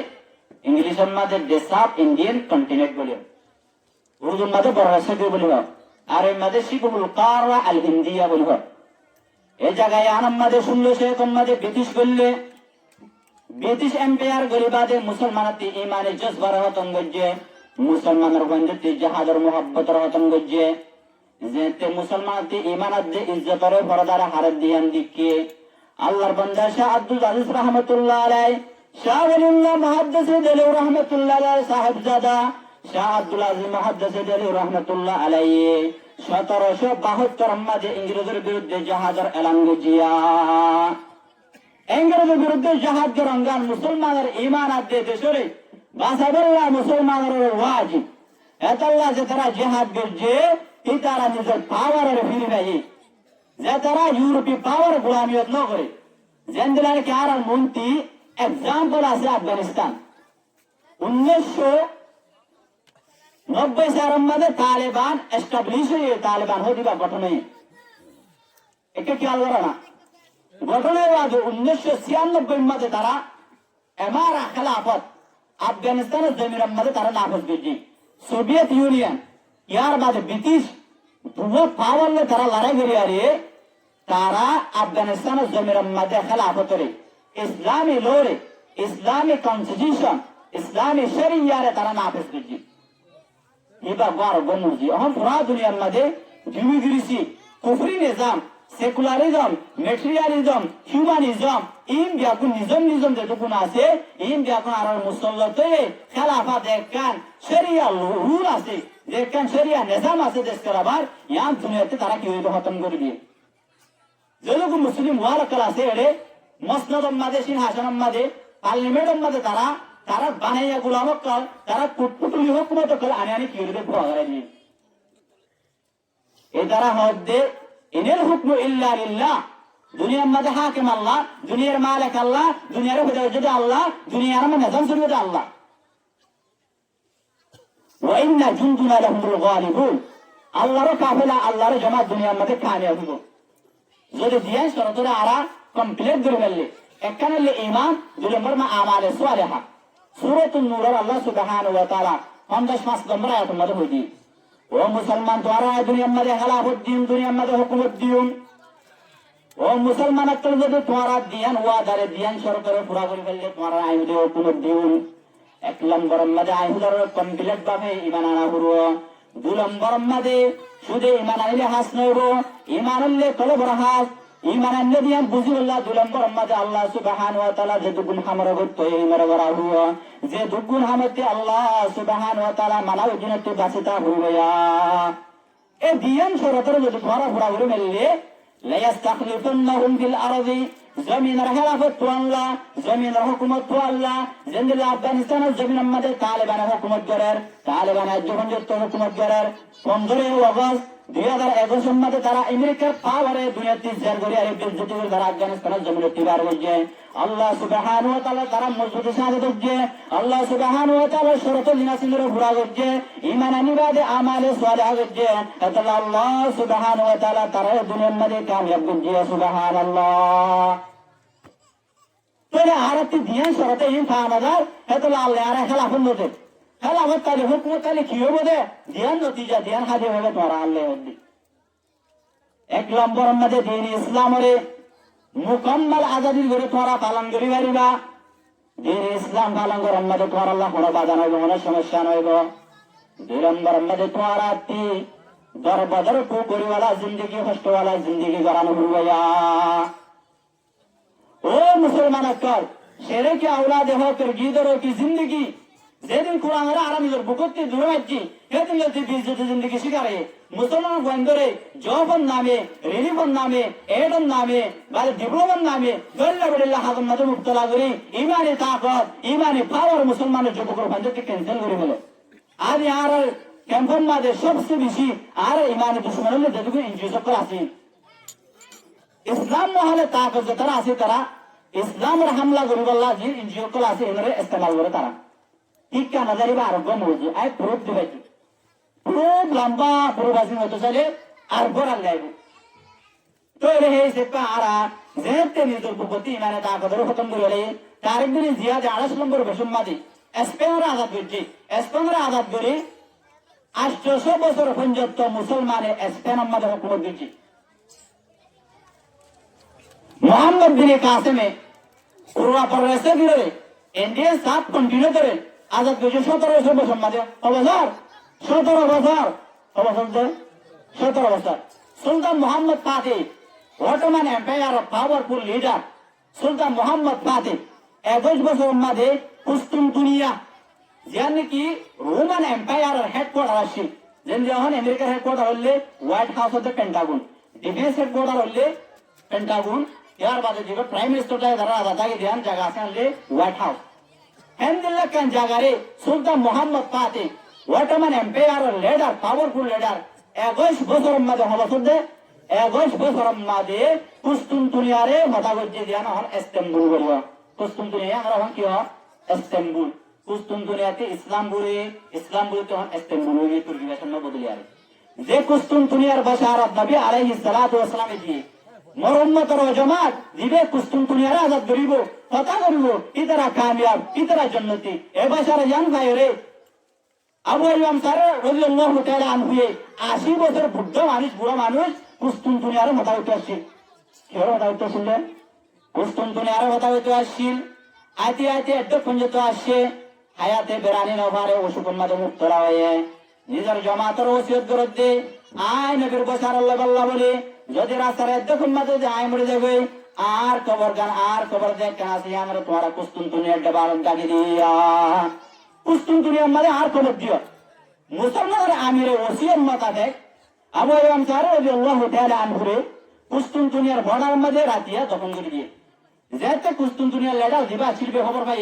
ইংলিশের মধ্যে যে সাব ইন্ডিয়ান কন্টিনেন্ট বলে উর্দুর মধ্যে বড় বলিব আর এর মধ্যে শিবুল কারা আল হিন্দিয়া বলিব এই জায়গায় আনাম্মাদের 1601 মধ্যে ব্রিটিশ বললে ব্রিটিশ এম্পায়ার গরিবাদে মুসলমানাতে ইমানে জজবার হতন গজ্জে মুসলমানের বন্ধুতে জাহাজের মোহাব্বতের হতন গজ্জে যেতে মুসলমানাতে ইমানাত যে ইজ্জতরে বড়দারে হারাত দিয়ান দিকে আল্লাহর বান্দা শাহ আব্দুল আজিজ রহমাতুল্লাহ আলাইহি শাহ ওলিউল্লাহ মুহাদ্দিস দেলু রহমাতুল্লাহ আলাইহি সাহেবজাদা শাহ আব্দুল আজিজ মুহাদ্দিস দেলু রহমাতুল্লাহ আলাইহি 1772 মধ্যে ইংরেজের বিরুদ্ধে জাহাজের এলান গজিয়া ইংরেজের বিরুদ্ধে জাহাজ রঙ্গান মুসলমানের ইমান আদে দেশরে বাসাবল্লাহ মুসলমানের ওয়াজিব এতাল্লাহ যে তারা জিহাদ করছে এই তারা নিজের পাওয়ারের ফিরে নাই যে তারা ইউরোপীয় পাওয়ার গোলামিয়ত ন করে জেন্দিলার কে আর মন্ত্রী এক্সাম্পল আছে আফগানিস্তান 1990 সালের মধ্যে তালেবান এস্টাবলিশ হয়ে তালেবান হদিবা গঠন হয়ে এটা খেয়াল করা না গঠনের বাদ 1996 মধ্যে তারা এমারা খেলাফত আফগানিস্তানের জমিনের মধ্যে তারা নাফজ করছে সোভিয়েত ইউনিয়ন ইয়ার বাদে ব্রিটিশ দুটো পাওয়ারলে তারা লড়াই করে আরে তারা আফগানিস্তানের জমিনের মধ্যে খেলাফত করে ইসলামী লোরে ইসলামী কনস্টিটিউশন ইসলামী শরিয়ারে তারা নাফজ করছে এবার গড় গমুজি এখন পুরা দুনিয়ার মধ্যে ডিমিগ্রেসি কুফরি নিজাম সেকুলারিজম মেটেরিয়ালিজম হিউম্যানিজম ইন ব্যাকুন নিজম যেটুকুন আছে ইন ব্যাকুন আর মুসল্লতে খেলাফত একখান শরিয়া রুল আছে যে একখান শরিয়া নিজাম আছে দেশের আবার ইয়ান দুনিয়াতে তারা কি হইবে খতম করে দিয়ে যেরকম মুসলিম ওয়ালাকাল আছে এড়ে মসনদম মাঝে সিংহাসনম মাঝে পার্লামেন্টম মাঝে তারা তারা বানাইয়া গোলামক কল তারা কুটপুটুলি হুকুমত কল আনি কি হইবে ভোগাড়াই দিয়ে এই তারা হদ্দে ইনিল হুকমু ইল্লা লিল্লাহ দুনিয়ার মধ্যে হাকিম আল্লাহ দুনিয়ার মালিক আল্লাহ দুনিয়ার হুজুর আল্লাহ দুনিয়ার মধ্যে নিজাম শুরু আল্লাহ ওয়া ইন্না জুনদুনা লাহুমুল গালিবুন আল্লাহর কাফেলা আল্লাহর জামাত দুনিয়ার মধ্যে কামিয়াব হইব যদি দিয়ে শরতরে আরা কমপ্লিট করে ফেললে একখানে ঈমান দুই নম্বর মা আমালে সালিহা সূরাতুন নূর আল্লাহ সুবহানাহু ওয়া তাআলা 55 নম্বর আয়াতের মধ্যে হইছে ও মুসলমান তোরা দুনিয়ার মধ্যে খেলাফত দিন দুনিয়ার মধ্যে হুকুমত দিন ও মুসলমান যদি তোরা দিয়ান ওয়াদারে দিয়ান সরকারে পুরা করে ফেললে তোরা আইন হুকুমত দিন 1 নম্বরের মধ্যে আইনদার কমপ্লিট ভাবে ঈমান আনা হলো 2 নম্বরের মধ্যে শুধু ঈমান আনলে হাস নইব ঈমান আনলে কলবর হাস ঈমান আনলে দিয়ান বুঝিল্লাহ 2 নম্বরের মধ্যে আল্লাহ সুবহানাহু ওয়া তাআলা যে দুগুণ হামরা করতে এই মেরে বড় হলো যে দুগুণ হামতে আল্লাহ সুবহানাহু ওয়া তাআলা মানাও জিনতে বাসিতা হইয়া এ দিয়ান শরতের যদি পুরা পুরা করে মেললে লা ইস্তাখলিফুন্নাহুম ফিল আরদি জমিনের খেলাফত তো আল্লাহ জমিনের হুকুমত তো আল্লাহ যেদিন আফগানিস্তানের জমিনের মধ্যে তালেবানের হুকুমত করার তালেবানের যখন যত হুকুমত করার 15 আগস্ট 2021 মধ্যে তারা আমেরিকার পাওয়ারে দুনিয়াতে জের করে আর বিদ্যুৎ করে তারা আফগানিস্তানের জমিনে টিবার হয়েছে আল্লাহ সুবহানাহু ওয়া তাআলা তারা মজবুত সাথে করছে আল্লাহ সুবহানাহু ওয়া তাআলা শরতুল লিনাসিনের পুরা করছে ঈমান আনিবাদে আমালে সালিহ করছে তাআলা আল্লাহ সুবহানাহু ওয়া তাআলা তারা দুনিয়ার মধ্যে কামিয়াব করছে সুবহানাল্লাহ তাহলে আরতি দিয়ে শরতে ইন ফামাদার তাআলা আল্লাহ আর খেলাফত নতে খেলাফত তাহলে হুকুমত তাহলে কি হবে দে ধ্যান নতিজা ধ্যান হাদে হবে তোরা আল্লাহ হদি 1 নম্বরের মধ্যে দ্বীন ইসলামরে মুকম্মল আজাদির করে তোরা পালন করি পারিবা দ্বীন ইসলাম পালন করার মধ্যে তোরা আল্লাহ কোনো বাধা নইব কোনো সমস্যা নইব 2 নম্বরের মধ্যে তোরা তি দরবাদর কো করিওয়ালা জিন্দেগি কষ্টওয়ালা জিন্দেগি গরানো হইয়া ও মুসলমান আকল शेरे के औलाद हो कर गीदरों की जिंदगी যেদিন কোরআনের আরামিদের বুকতে দূরে যাচ্ছি সেদিন যদি বিজেপি জিন্দগি শিকারে মুসলমান বন্ধরে জবন নামে রিলিফন নামে এডন নামে বা ডিপ্লোমান নামে গল্লা বড়িল্লা হাজম মাঝে মুক্তলা করি ইমানি তাকত ইমানি পাওয়ার মুসলমানের যুবকর বন্ধকে ক্যান্সেল করে ফেলে আর আর ক্যাম্পন মাঝে সবচেয়ে বেশি আর ইমানি দুশ্মন হলে যেটুকু ইনজুজ করে আসি ইসলাম মহলে তাকত যে তারা আছে তারা ইসলামের হামলা করিবাল্লাহ যে এনজিও কল আছে এনারে ইস্তেমাল করে তারা শিক্ষা নাজারি বা আরোগ্য মৌজু আই প্রুফ দিবাইছি প্রুফ লম্বা প্রুফ আছে হতে চাইলে আর গোড়াল যাইব তো এর হয়েছে আরা যেতে নিজের প্রতি মানে তাকতের খতম করে তার একদিনে জিয়াদে 28 নম্বর বেসম্মাদি স্পেনের আজাদ করছি স্পেনের আজাদ করে 800 বছর পর্যন্ত মুসলমানে স্পেন আমাদের হুকুমত দিচ্ছি मोहम्मद बिन कासिम पूर्वा पर ऐसे गिरे इंडिया साथ कंटिन्यू करे आजाद को 17 বছর মাঝে অবসর 17 বছর অবসর 17 বছর সুলতান মোহাম্মদ ফাতিহ Ottoman empire of powerful leader সুলতান মোহাম্মদ ফাতিহ 21 বছর মাঝে কুস্তুনতুনিয়া যেন কি রোমান এম্পায়ার হেডকোয়ার্টার আছে যেন যখন আমেরিকার হেডকোয়ার্টার হলে হোয়াইট হাউস হতে পেন্টাগন ডিফেন্স হেডকোয়ার্টার হলে পেন্টাগন यार बात है प्राइम मिनिस्टर का जरा बता के ध्यान जगह से ले व्हाइट हाउस हैंडल कैन जगह रे सुल्तान Mohammad Fatih ওয়াটমান empire leader powerful leader 21 বছর মধ্যে হলো শুদ্ধে 21 বছর মধ্যে কুস্তুনতুনিয়ারে মাথা গজ্জে দিয়ানা হন ইস্তাম্বুল গরিয়া কুস্তুনতুনিয়া আমরা হন কি হয় ইস্তাম্বুল কুস্তুনতুনিয়াতে ইসলামপুরে তো হন ইস্তাম্বুল হয়ে তুর্কি ভাষা में বদলে আরে যে কুস্তুনতুনিয়ার বাশারাত নবী আলাইহিস সালাতু ওয়াস সালাম দিয়ে মোহাম্মদ জমাত দিবে কুস্তুনতুনিয়ারে আজাদ করিব কথা করিব ইতারা কামিয়াব ইতারা জান্নাতি এ বাশারা জান ভাই রে আবু আইয়ুব আনসারী রাদিয়াল্লাহু তাআলা আনহু 80 বছর বুড়া মানুষ কুস্তুনতুনিয়ারে মাথা উঠে আসছে কেন মাথা উঠে শুনলেন কুস্তুনতুনিয়ারে মাথা উঠে আসছিল আইতে একটু পর্যন্ত আসছে হায়াতে বেরানি নভারে ওসুকুন মাঝে মুক্তরা হয়ে নিজের জমাতের ওসিয়ত করে দে আয় নবীর বসার আল্লাহ আল্লাহ বলে যদি রাস্তার একদম মাঝে যে আয় মরে যাবে আর কবর দেখ কেন আসি আমরা তোমার কুস্তুনতুনিয়ার ডবারন দাগি দিয়া কুস্তুনতুনিয়ার মাঝে আর কবর দিও মুসলমানের আমিরে ওসিয়ত মাথা দেখ আবু আইয়ুব আনসারী রাদিয়াল্লাহু তাআলা আনহু কুস্তুনতুনিয়ার বর্ডার মাঝে রাতিয়া দখল করে দিয়ে যেতে কুস্তুনতুনিয়ার লেডার দিবা শিল্পে খবর পাই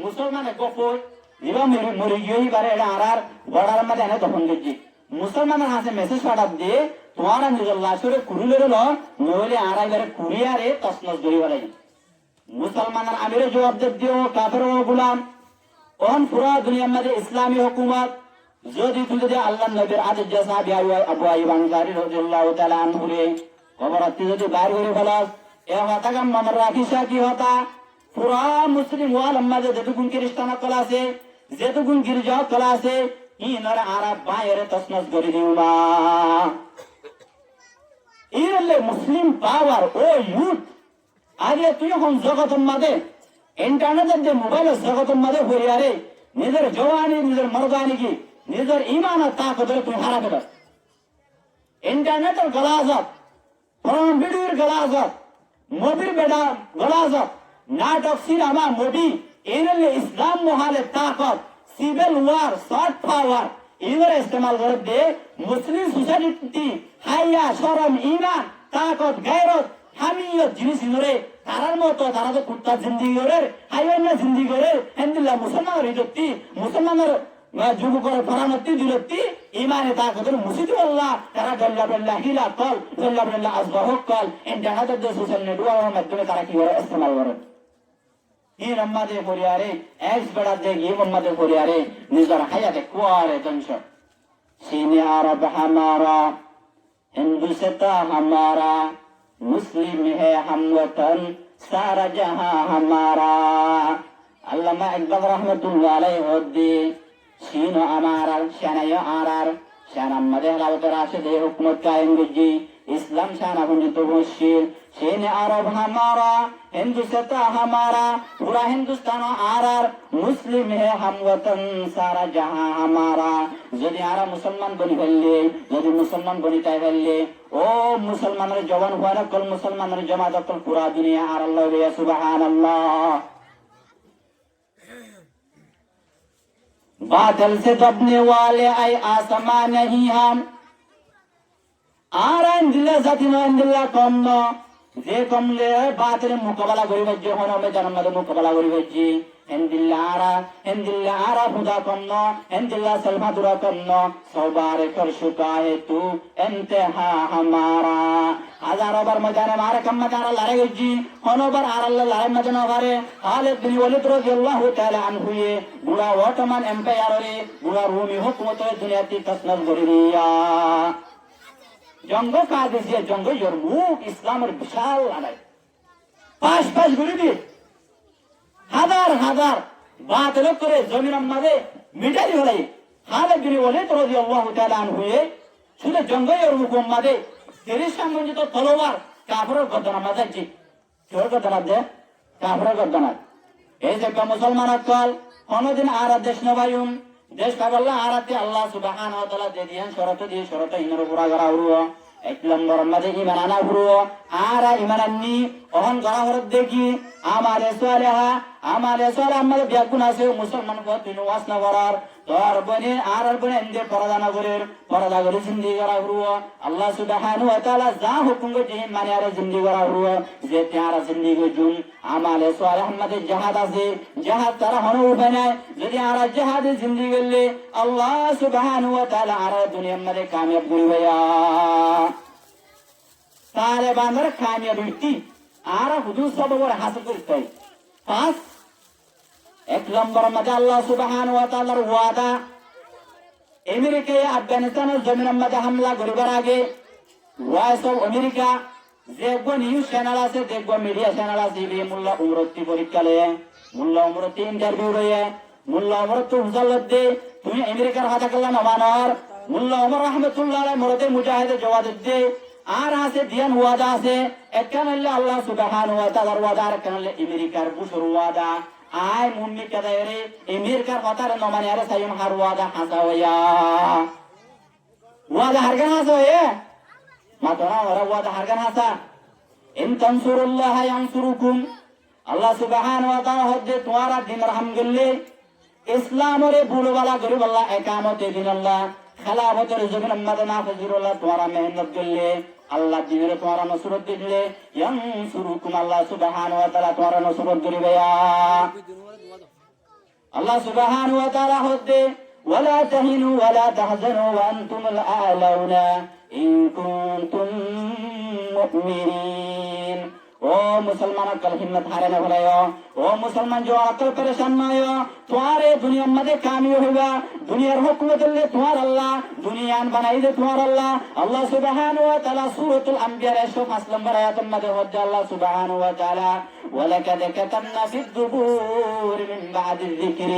মুসলমানে গপর দিবা মরে গিয়ে বারে আর বর্ডার মাঝে এনে দখল করছি মুসলমানের হাতে মেসেজ পাঠাব দিয়ে তোমার নিজের লাশরে কুড়িলে নইলে আড়াইবারে কুড়িয়ারে তসনস ধরি বেড়াই মুসলমানের আমিরে জবাব দিও কাফের ও গুলাম অন পুরা দুনিয়ার মধ্যে ইসলামী হুকুমত যদি তুই যদি আল্লাহ নবীর আদেশ যে সাহাবী আবু আইয়ুব আনসারী রাদিয়াল্লাহু তাআলা আনহু রে কবরতি যদি বাইর করে ফেলাস এ হতা কাম মনে রাখিস কি হতা পুরা মুসলিম ওয়াল মধ্যে যেটুকুন খ্রিস্টান কলা আছে যেটুকুন গির্জা কলা আছে ইনারা আরব বাইরে তসনস করে দিও না ইরলে মুসলিম পাওয়ার ও ইউথ আগে তুই এখন জগতের মাঝে ইন্টারনেটের যে মোবাইলের জগতের মাঝে হরিয়ারে নিজের জওয়ানি নিজের মর্দানি কি নিজের ইমান আর তাকত তুই হারাবে না ইন্টারনেটের গলাজত ফোন ভিডিওর গলাজত মোবির বেড়া গলাজত নাটক সিনেমা মুভি ইরলে ইসলাম মহালে তাকত সিভিল ওয়ার সফট পাওয়ার ইনরে ইস্তেমাল করে দে মুসলিম সোসাইটি হাইয়া শরম ইমান তাকত গায়রত হামিয়ত জিনিস ইনরে তারার মতো তারা তো কুত্তা জিন্দিগি করে হাইয়া জিন্দিগি করে হেন্দিল্লা মুসলমানের ইজত্তি মুসলমানের যুগ করে পরামর্তি দিলত্তি ইমানে তাকতের মুসিদি আল্লাহ তারা গল্লা বল্লা হিলা কল গল্লা বল্লা আসবাহ কল ইন্টারনেটের যে সোশ্যাল নেটওয়ার্কের মাধ্যমে তারা কি করে ইস্তেমাল করে এই রম্মাদে পরিয়ারে এক্স বেড়া দেখ এই রম্মাদে পরিয়ারে নিজের হায়াতে কুয়ারে ধ্বংস সিনে আরব হামারা হিন্দুস্তা হামারা মুসলিম হে হাম ওতন সারা জাহাं হামারা আল্লামা ইকবাল রহমাতুল্লাহ আলাইহি হদ্দি সিনো আমারা শানায় আরার শানাম মদে হালাওতর আসে হুকুমত কায়েম গজি ইসলাম শানা বঞ্চিত বসির সিনে আরব হামারা हिंदुस्तान हमारा पूरा हिंदुस्तान आरार मुस्लिम है हम वतन सारा जहां हमारा যদি আরা মুসলমান বনি ফেললে যদি মুসলমান বনি তাই ফেললে ও মুসলমানের জওয়ান হওয়ার কল মুসলমানের জামাত কল পুরা দুনিয়া আর আল্লাহ রে সুবহানাল্লাহ बादल से दबने वाले आई आसमां नहीं हम आरा इंदिल्ला जातिनो इंदिल्ला कम যে কমলে বাতিল মোকাবেলা করিবে যে হন মেজানের মধ্যে মোকাবেলা করিবে যে হেন্দিল্লা আরা হুদা কন্ন হেন্দিল্লা সলমাদুরা কন্ন সবারে কর শুকায়ে তু ইন্তেহা হামারা হাজারবার ময়দানে মারে কম ময়দানে লড়াই গজি হনবার আরাল্লাহ লড়াই ময়দানে করে খালিদ বিন ওয়ালিদ রাদিয়াল্লাহু তাআলা আনহু বুড়া ওটমান এম্পায়ারে বুড়া রুমি হুকুমত দুনিয়াতে তসনদ করিয়া জঙ্গ কাদেশিয়া জঙ্গ ইয়ারমুক ইসলামের বিশাল লড়াই পাঁচ ঘুরে দিয়ে হাজার হাজার বাতিল করে জমিনের মাঝে মিটাই হলাই খালিদ বিন ওয়ালিদ রাদিয়াল্লাহু তাআলা আনহু শুধু জঙ্গ ইয়ারমুক মাঝে 30 সংগঠিত তলোয়ার কাফেরের গর্দনা মাঝে জি কেউ গর্দনা দে কাফেরের গর্দনা এই যে মুসলমান কল কোনদিন আর দেশ নবায়ুম দেশ কাবল্লা আরাতে আল্লাহ সুবহানাহু ওয়া তাআলা দিয়ে শরত ইমানের পুরা করা হলো এক নম্বর মাঝে ইমান আনা হলো আর ইমান আননি অহন করা হরত দেখি আমারে সালেহা আমাদের ব্যাগুন আছে মুসলমান দিন ওয়াজ না করার তোর বনে আর বনে এন্ডে পরদা করে জিন্দি করা হলো আল্লাহ সুবহানাহু ওয়া তাআলা যা হুকুম করে মানে আর জিন্দি করা হলো যে তারা জিন্দি গজুন আমালে সালেহ আমাদের জিহাদ আছে জিহাদ তারা হনো উপায় নাই যদি আর জিহাদে জিন্দি গেলে আল্লাহ সুবহানাহু ওয়া তাআলা আর দুনিয়ার মধ্যে কামিয়াব করবে তালেবানের কামিয়াবি আর হুজুর সবর হাসিল করতে পাঁচ এক নম্বর মধ্যে আল্লাহ সুবহানাহু ওয়া তাআলার ওয়াদা আমেরিকা আফগানিস্তানের জমিনের মধ্যে হামলা করিবার আগে ভয়েস অফ আমেরিকা দেখবো নিউজ চ্যানেল আছে দেখবো মিডিয়া চ্যানেল আছে মোল্লা উমরতি পরীক্ষা লয়ে মোল্লা উমরতি ইন্টারভিউ লয়ে মোল্লা উমরতি হুজালত দে তুমি আমেরিকার হাতে করলাম নবানর মোল্লা উমর রহমতুল্লাহ আলাইহি মরদে মুজাহিদে জওয়াদ দে আর আছে দিয়ান ওয়াদা আছে একখানে আল্লাহ সুবহানাহু ওয়া তাআলার ওয়াদা আর একখানে আমেরিকার বুশর ওয়াদা আয় মুন্নি কাদারে আমেরিকার কথার নমানি আর সাইম হার ওয়াদা হাসা হইয়া ওয়াদা হারগান হাসা হয়ে মাতনা ওরা ওয়াদা হারগান হাসা ইন তানসুরুল্লাহ ইয়ানসুরুকুম আল্লাহ সুবহানাহু ওয়া তাআলা হদ্দে তোমারা দিন রহম গল্লে ইসলামরে বুলওয়ালা গরিব আল্লাহ একামতে দিন আল্লাহ খেলাফতের জমিন আমাদের নাফজিরুল্লাহ তোমারা মেহনত করলে আল্লাহ দিনের তোমারা নসরত দিলে ইয়ানসুরুকুম আল্লাহ সুবহানাহু ওয়া তাআলা তোমারা নসরত করিবে আল্লাহ সুবহানাহু ওয়া তাআলা হদ্দে ওয়ালা তাহিনু ওয়ালা তাহজানু ওয়া আনতুমুল আ'লাউনা ইন কুনতুম মুমিনিন ও মুসলমান कल हिम्मत हारे न भलायो ओ मुसलमान जो अकल परेशान न हो तुम्हारे दुनिया में कामयाब होगा दुनिया हुकूमत ले तुम्हार अल्लाह दुनिया बनाई दे तुम्हार अल्लाह अल्लाह सुब्हानाहु व तआला सूरतुल अंबिया 105 नंबर आयत में हद अल्लाह सुब्हानाहु व तआला वलकद कतबना फि الزبور من بعد الذكر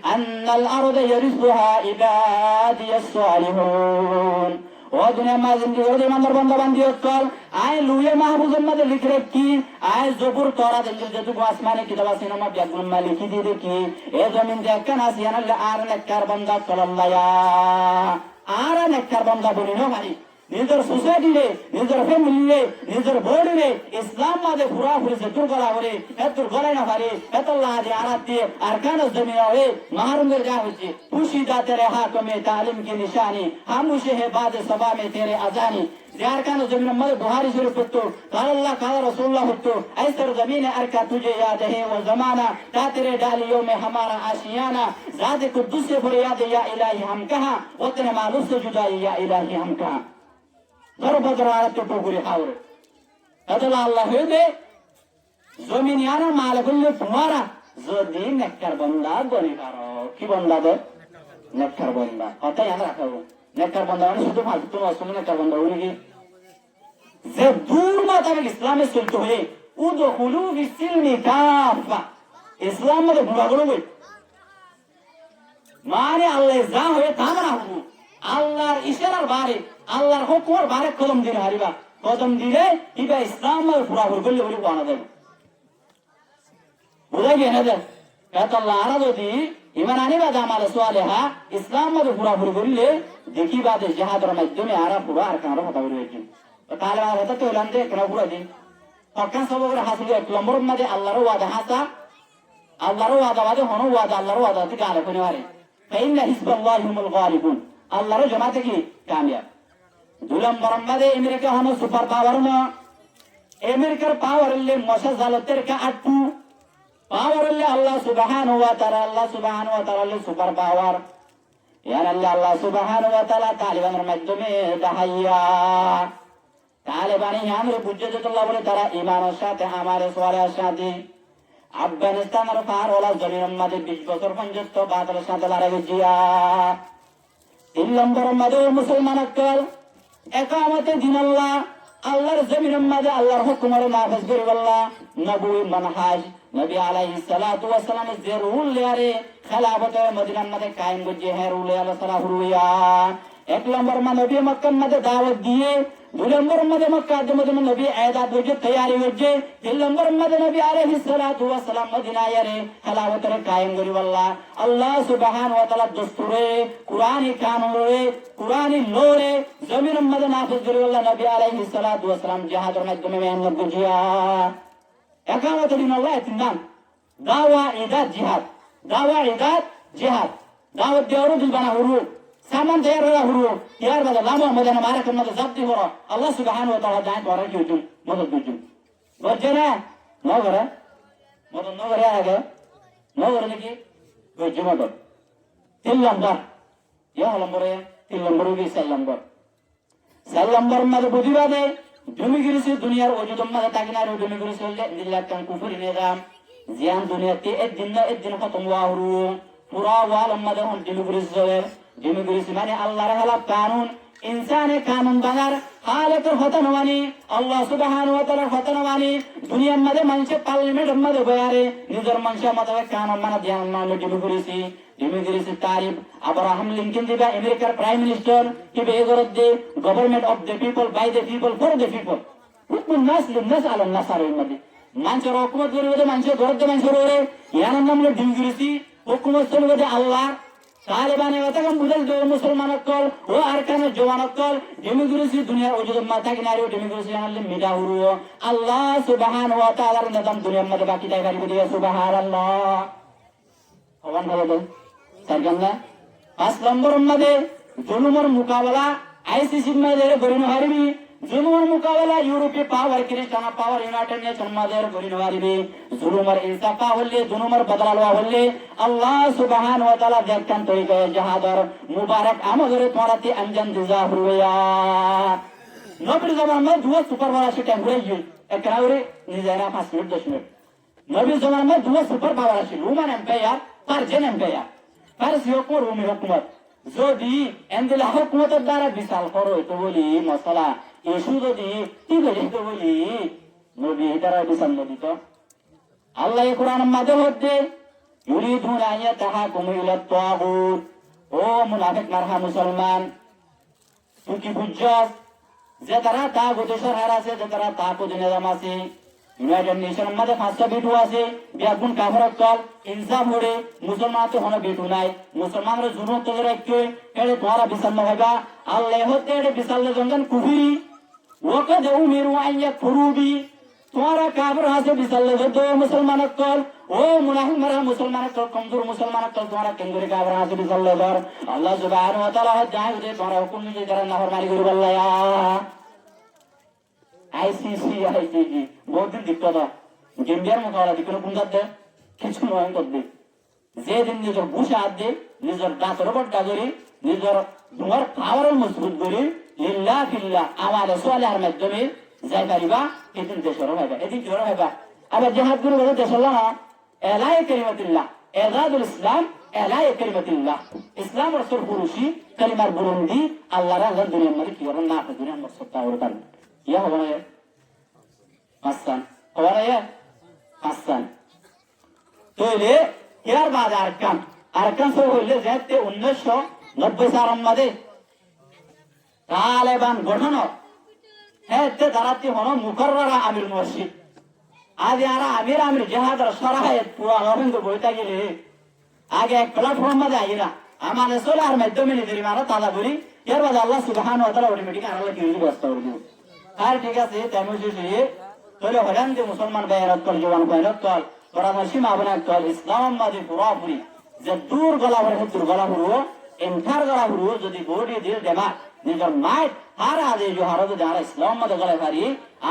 ان الارض يرثها عبادي الصالحون ও দুনিয়া মা জিন্দেগি ওরে মানদার বান্দা বান্দিয়ত কল আয় লুয়ে মাহফুজের মধ্যে লিখে রাখি আয় জবুর তোরা দিল যেটুকু আসমানে কিতাব আছে নামা ব্যাগুন মা লিখি দিয়ে দেখি এ জমিন দেখেন আসিয়ান আর নেককার বান্দা কল্লায়া আর নেককার বান্দা বলি না ভাই নিজের সোসাইটি রে নিজের ফ্যামিলি রে নিজের বডি রে ইসলাম মাঝে ঘুরা ঘুরেছে দুর্গলা করে এত গলায় না পারে এত লাদে আরাত দিয়ে আর কান জমিন হয়ে মাহরুমের যা হচ্ছে খুশি দা তেরে হাকমে তালিম की निशानी खामोशी है बाद सबा में तेरे अजानी यार कान जमीन में बुहारी शरीफ पढ़तो قال الله قال रसूल الله पढ़तो ऐसे जमीन अरका तुझे याद है वो जमाना ता तेरे डालियों में हमारा आशियाना जात कुद्दूस से फरियाद या इलाही हम कहां उतने मालूम से जुदाई या इलाही हम कहां দরবাজার তো টুকুরি খাওরে তাহলে আল্লাহ হইবে জমিনিয়ানা মাল বললে তোমারা যদি নেককার বান্দা বনে পারো কি বান্দা দে নেককার বান্দা কথাই আমরা রাখবো নেককার বান্দা মানে শুধু ফালতু তোমার সঙ্গে নেককার বান্দা হই নাকি যে দূর মাতাবে ইসলামে চলতে হয়ে উদখুলু ফিসিলমি কাফা ইসলাম মধ্যে ঘুরা করবে মানে আল্লাহ যা হয়ে তা না হুকুম আল্লাহর ইশারার বারে আল্লাহর হুকুমের বারে কদম দিলে হারিবা কদম দিলে ইবা ইসলামের পুরা করলে বলে বানা দেবে বুঝা গিয়ে না দেখ এত আল্লাহ আরা যদি ইমান আনিবা দামাল সোয়ালেহা ইসলামের পুরা করলে দেখি বাদে জিহাদের মাধ্যমে আরা পুরা আর কারো কথা বলে একজন তাহলে আর হতে তো এলান যে কেন পুরা দিন হকান সব করে হাসিল এক নম্বর মাঝে আল্লাহর ওয়াদা হাসা আল্লাহর ওয়াদা বাদে হনো ওয়াদা আল্লাহর ওয়াদা থেকে আলে কোনে পারে ফাইন্না হিজবাল্লাহি হুমুল গালিবুন আল্লাহর জামাতে কি কামিয়াব দুই নম্বর মাঝে আমেরিকা হনো সুপার পাওয়ার না আমেরিকার পাওয়ারলে মশা জালতের কা আটু পাওয়ারলে আল্লাহ সুবহানাহু ওয়া তাআলা সুপার পাওয়ার আল্লাহ সুবহানাহু ওয়া তাআলা তালিবানের মাধ্যমে দাহাইয়া তালেবানি আমরা বুঝতেল্লাহ বলে তারা ইমানের সাথে আমার সোয়ালের সাথে আফগানিস্তানের পার ওলা জমিনের মাঝে 20 বছর পর্যন্ত বাদলের সাথে লড়াই জিয়া 3 নম্বরের মাঝে মুসলমান অকল একামতে দিন আল্লাহ আল্লাহর জমিনের মাঝে আল্লাহর হুকুমের নাফিজ করি আল্লাহ নবী মানহাজ নবী আলাইহিস সালাতু ওয়াস সালাম যে রুল লেয়ারে খেলাফতে মদিনার মাঝে কায়েম করছে হে রুল আল্লাহ সালাহ হুয়া 1 নম্বর নবী মক্কার মাঝে দাওয়াত দিয়ে 2 নম্বর মধ্যে মক্কা মদিনা নবী আয়াত বুঝে তৈরি হচ্ছে 3 নম্বর মধ্যে নবী আলাইহিস সালাতু ওয়াস সালাম মদিনায় রে খেলাফতের কায়েম করি আল্লাহ আল্লাহ সুবহানাহু ওয়া তাআলা দস্তুরে কুরআনি কানুনে কুরআনি নূরে জমিনের মধ্যে নাফিজ করি আল্লাহ নবী আলাইহিস সালাতু ওয়াস সালাম জিহাদের মাধ্যমে মেহনত বুঝিয়া একামত দিন আল্লাহ তিনাম দাওয়া ইদাত জিহাদ দাওয়াত দেওয়ার দিলবানা হুরু সামান তৈয়ার হওয়া হুরু ইয়ার বাদে লামা ময়দানে মারাকের মধ্যে জাপ্তি হলো আল্লাহ সুবহানাহু ওয়া তাআলা দায় করার কি হইতুম মদদ দিতুম বুঝছে না নগরে মদদ নগরে আগে নগরে নাকি বুঝছে মদদ 3 নম্বর ইয়া নম্বরে 3 নম্বর কি 4 নম্বর মধ্যে বুঝিবা দে জমি গিরিছে দুনিয়ার ওজুদম মধ্যে তাকিনার জমি গিরিছে দিল্লাহ কান কুফরি নিজাম জিয়ান দুনিয়াতে একদিন খতম হওয়া হুরু পুরা ওয়াল মধ্যে হন জমি গিরিছে মানে আল্লাহর খেলাফ কানুন ইনসানে কানুন বানার হালাতের হতন মানে আল্লাহ সুবহানাহু ওয়া তাআলার হতন মানে দুনিয়ার মধ্যে মানুষ পার্লামেন্টের মধ্যে বয়ারে নিজের মানুষের মধ্যে কানুন মানে ধ্যান মানে জমি গিরিছে তারিফ আব্রাহাম লিঙ্কন দিবা আমেরিকার প্রাইম মিনিস্টার কি বেগরত the government of the people by the people for the people হুকুম নাস লিনাস আলা নাসারের মধ্যে মানুষের হুকুমত করিবে মানুষের গরদ মানুষের ওরে ইয়ার নাম হলো জমি গিরিছি হুকুমত চলবে আল্লাহ তালেবানে এতকম বুঝল যে মুসলমান অকল ও আরকানের জওয়ান অকল জমি গিরিছি দুনিয়ার ওজুদ মাথা কিনারে জমি গিরিছি আনলে মিডা হুরু আল্লাহ সুবহানাহু ওয়া তাআলার নিজাম দুনিয়ার মধ্যে বাকি তাই পারিবে দিয়া সুবহানাল্লাহ আওয়ান ভালো দেন সারগান্না 5 নম্বর মধ্যে জুলুমের মোকাবেলা আইসিসির মধ্যে গরিন হারিবি জুলুমের মোকাবেলা ইউরোপে পাওয়ার খ্রিস্টান পাওয়ার ইউনাইটেড নেশন মধ্যে গরিন হারিবি জুলুমের ইনসাফা হলে জুলুমের বদলা লওয়া হলে আল্লাহ সুবহানাহু ওয়া তাআলা দেখতাম তরিকা জাহাদর মুবারক আমাদের তোরাতে আঞ্জাম দিজা হুয়া নবীর জামানায় দুয়া সুপার পাওয়ার আছে টাইম হয়ে গিয়ে একরাউরে নিজারা 5 মিনিট 10 মিনিট নবীর জামানায় দুয়া সুপার পাওয়ার আছে রোমান এম্পায়ার পারসিয়ান এম্পায়ার পারসীয় কো রোমি হুকুমত যদি এন্দিল হুকুমতের দ্বারা বিশাল করো তো বলি মশলা ইস্যু যদি কি বলি তো বলি নবী দ্বারা বিশাল নদী তো আল্লাহ কোরআন মাঝে হচ্ছে ইউরিদুন আয়াতাহাকুম ইলা তাগুত ও মুনাফিক মারহা মুসলমান তুই কি বুঝছস যে তারা তাগুতের সরকার আছে যে তারা তাগুত নিজাম আছে ইউনাইটেড নেশন মধ্যে 5টা বিটু আছে বিয়াগুন কাফরত কল ইনসাফ হরে মুসলমান তো হনো বিটু নাই মুসলমানরা জুনুত তো রাখকে এড়ে তোরা বিশাল হইবা আল্লাহ হতে এড়ে বিশাল জনগণ কুফরি ওকে দেউ মিরু আইয়া ফুরুবি তোরা কাফর আছে বিশাল দো মুসলমান কল ও মুনাফিক মারা মুসলমান কল কমজোর মুসলমান কল তোরা কেঙ্গুরি কাফর আছে বিশাল দর আল্লাহ সুবহানাহু ওয়া তাআলা জায় দে তোরা হুকুম নিয়ে যারা নাফরমানি করি বল্লায়া আইসিসি বহুত দিন দিত না গেমবিয়ার মোকাবেলা দিক কোন দে কিছু নয় করবে যেদিন নিজের বুঝে হাত দিয়ে নিজের দাঁতের উপর ডাগরি নিজের তোমার পাওয়ার মজবুত করি লিল্লাহ ফিল্লাহ আমার সোয়ালের মাধ্যমে যাই পারিবা এদিন দেশের হইবা এদিন কি হইবা আবার জিহাদ গুরু বলে দেশ হলো না এলাই কালিমাতুল্লাহ এজাদুল ইসলাম এলাই কালিমাতুল্লাহ ইসলাম রাসূল পুরুষি কালিমার বুলন্দি আল্লাহর আল্লাহ দুনিয়ার মধ্যে কি হলো না দুনিয়ার মধ্যে সত্তা হলো ইয়া হবে না হাসান হবে না হাসান তাহলে এর বাদ আরকান সব হইলে যেতে 1990 সালের মধ্যে তালেবান গঠন হ্যাঁ দাঁড়াতে হলো মুকররা আমির মসজিদ আজ আরা আমির জাহাদার সরাহায় পুরা রবীন্দ বইটা গেলে আগে এক প্ল্যাটফর্ম মধ্যে আইরা আমার সোলার মাধ্যমে নিজের মারা তালা করি এর বাদ আল্লাহ সুবহানাহু ওয়া তাআলা অটোমেটিক আল্লাহ কি ব্যবস্থা করবে আর ঠিক আছে তেমন তাহলে হলেন যে মুসলমান বেয়ারত কল জওয়ান বেয়ারত কল তোরা সীমা বনাত কল ইসলাম মাঝে পুরাপুরি যে দূর গলা ভরে দূর গলা হলো এন্টার গলা হলো যদি বডি দিল দেমা নিজের মাইট হার আদে যে হার যদি আর ইসলাম মধ্যে গলে পারি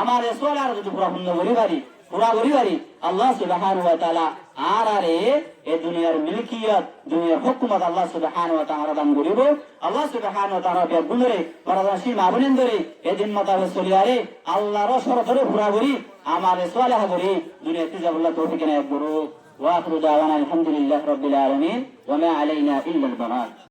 আমার সোয়াল আর যদি পুরা পূর্ণ করি পারি পুরা করি পারি আল্লাহ সুবহানাহু ওয়া তাআলা আর আরে এই দুনিয়ার মিলকিয়ত দুনিয়ার হুকুমত আল্লাহ সুবহানাহু ওয়া তাআলা দান করিব আল্লাহ সুবহানাহু ওয়া তাআলা বে গুণরে পরদাসী মাবনেন ধরে এদিন মোতাবেক চলিয়ারে আল্লাহর শরতরে পুরা করি আমার সোয়াল করি দুনিয়াতে যাবল্লাহ তৌফিক এনায়েত করুক ওয়া আখিরু দাওয়ানা আলহামদুলিল্লাহি রাব্বিল আলামিন ওয়া মা আলাইনা ইল্লাল বালাগ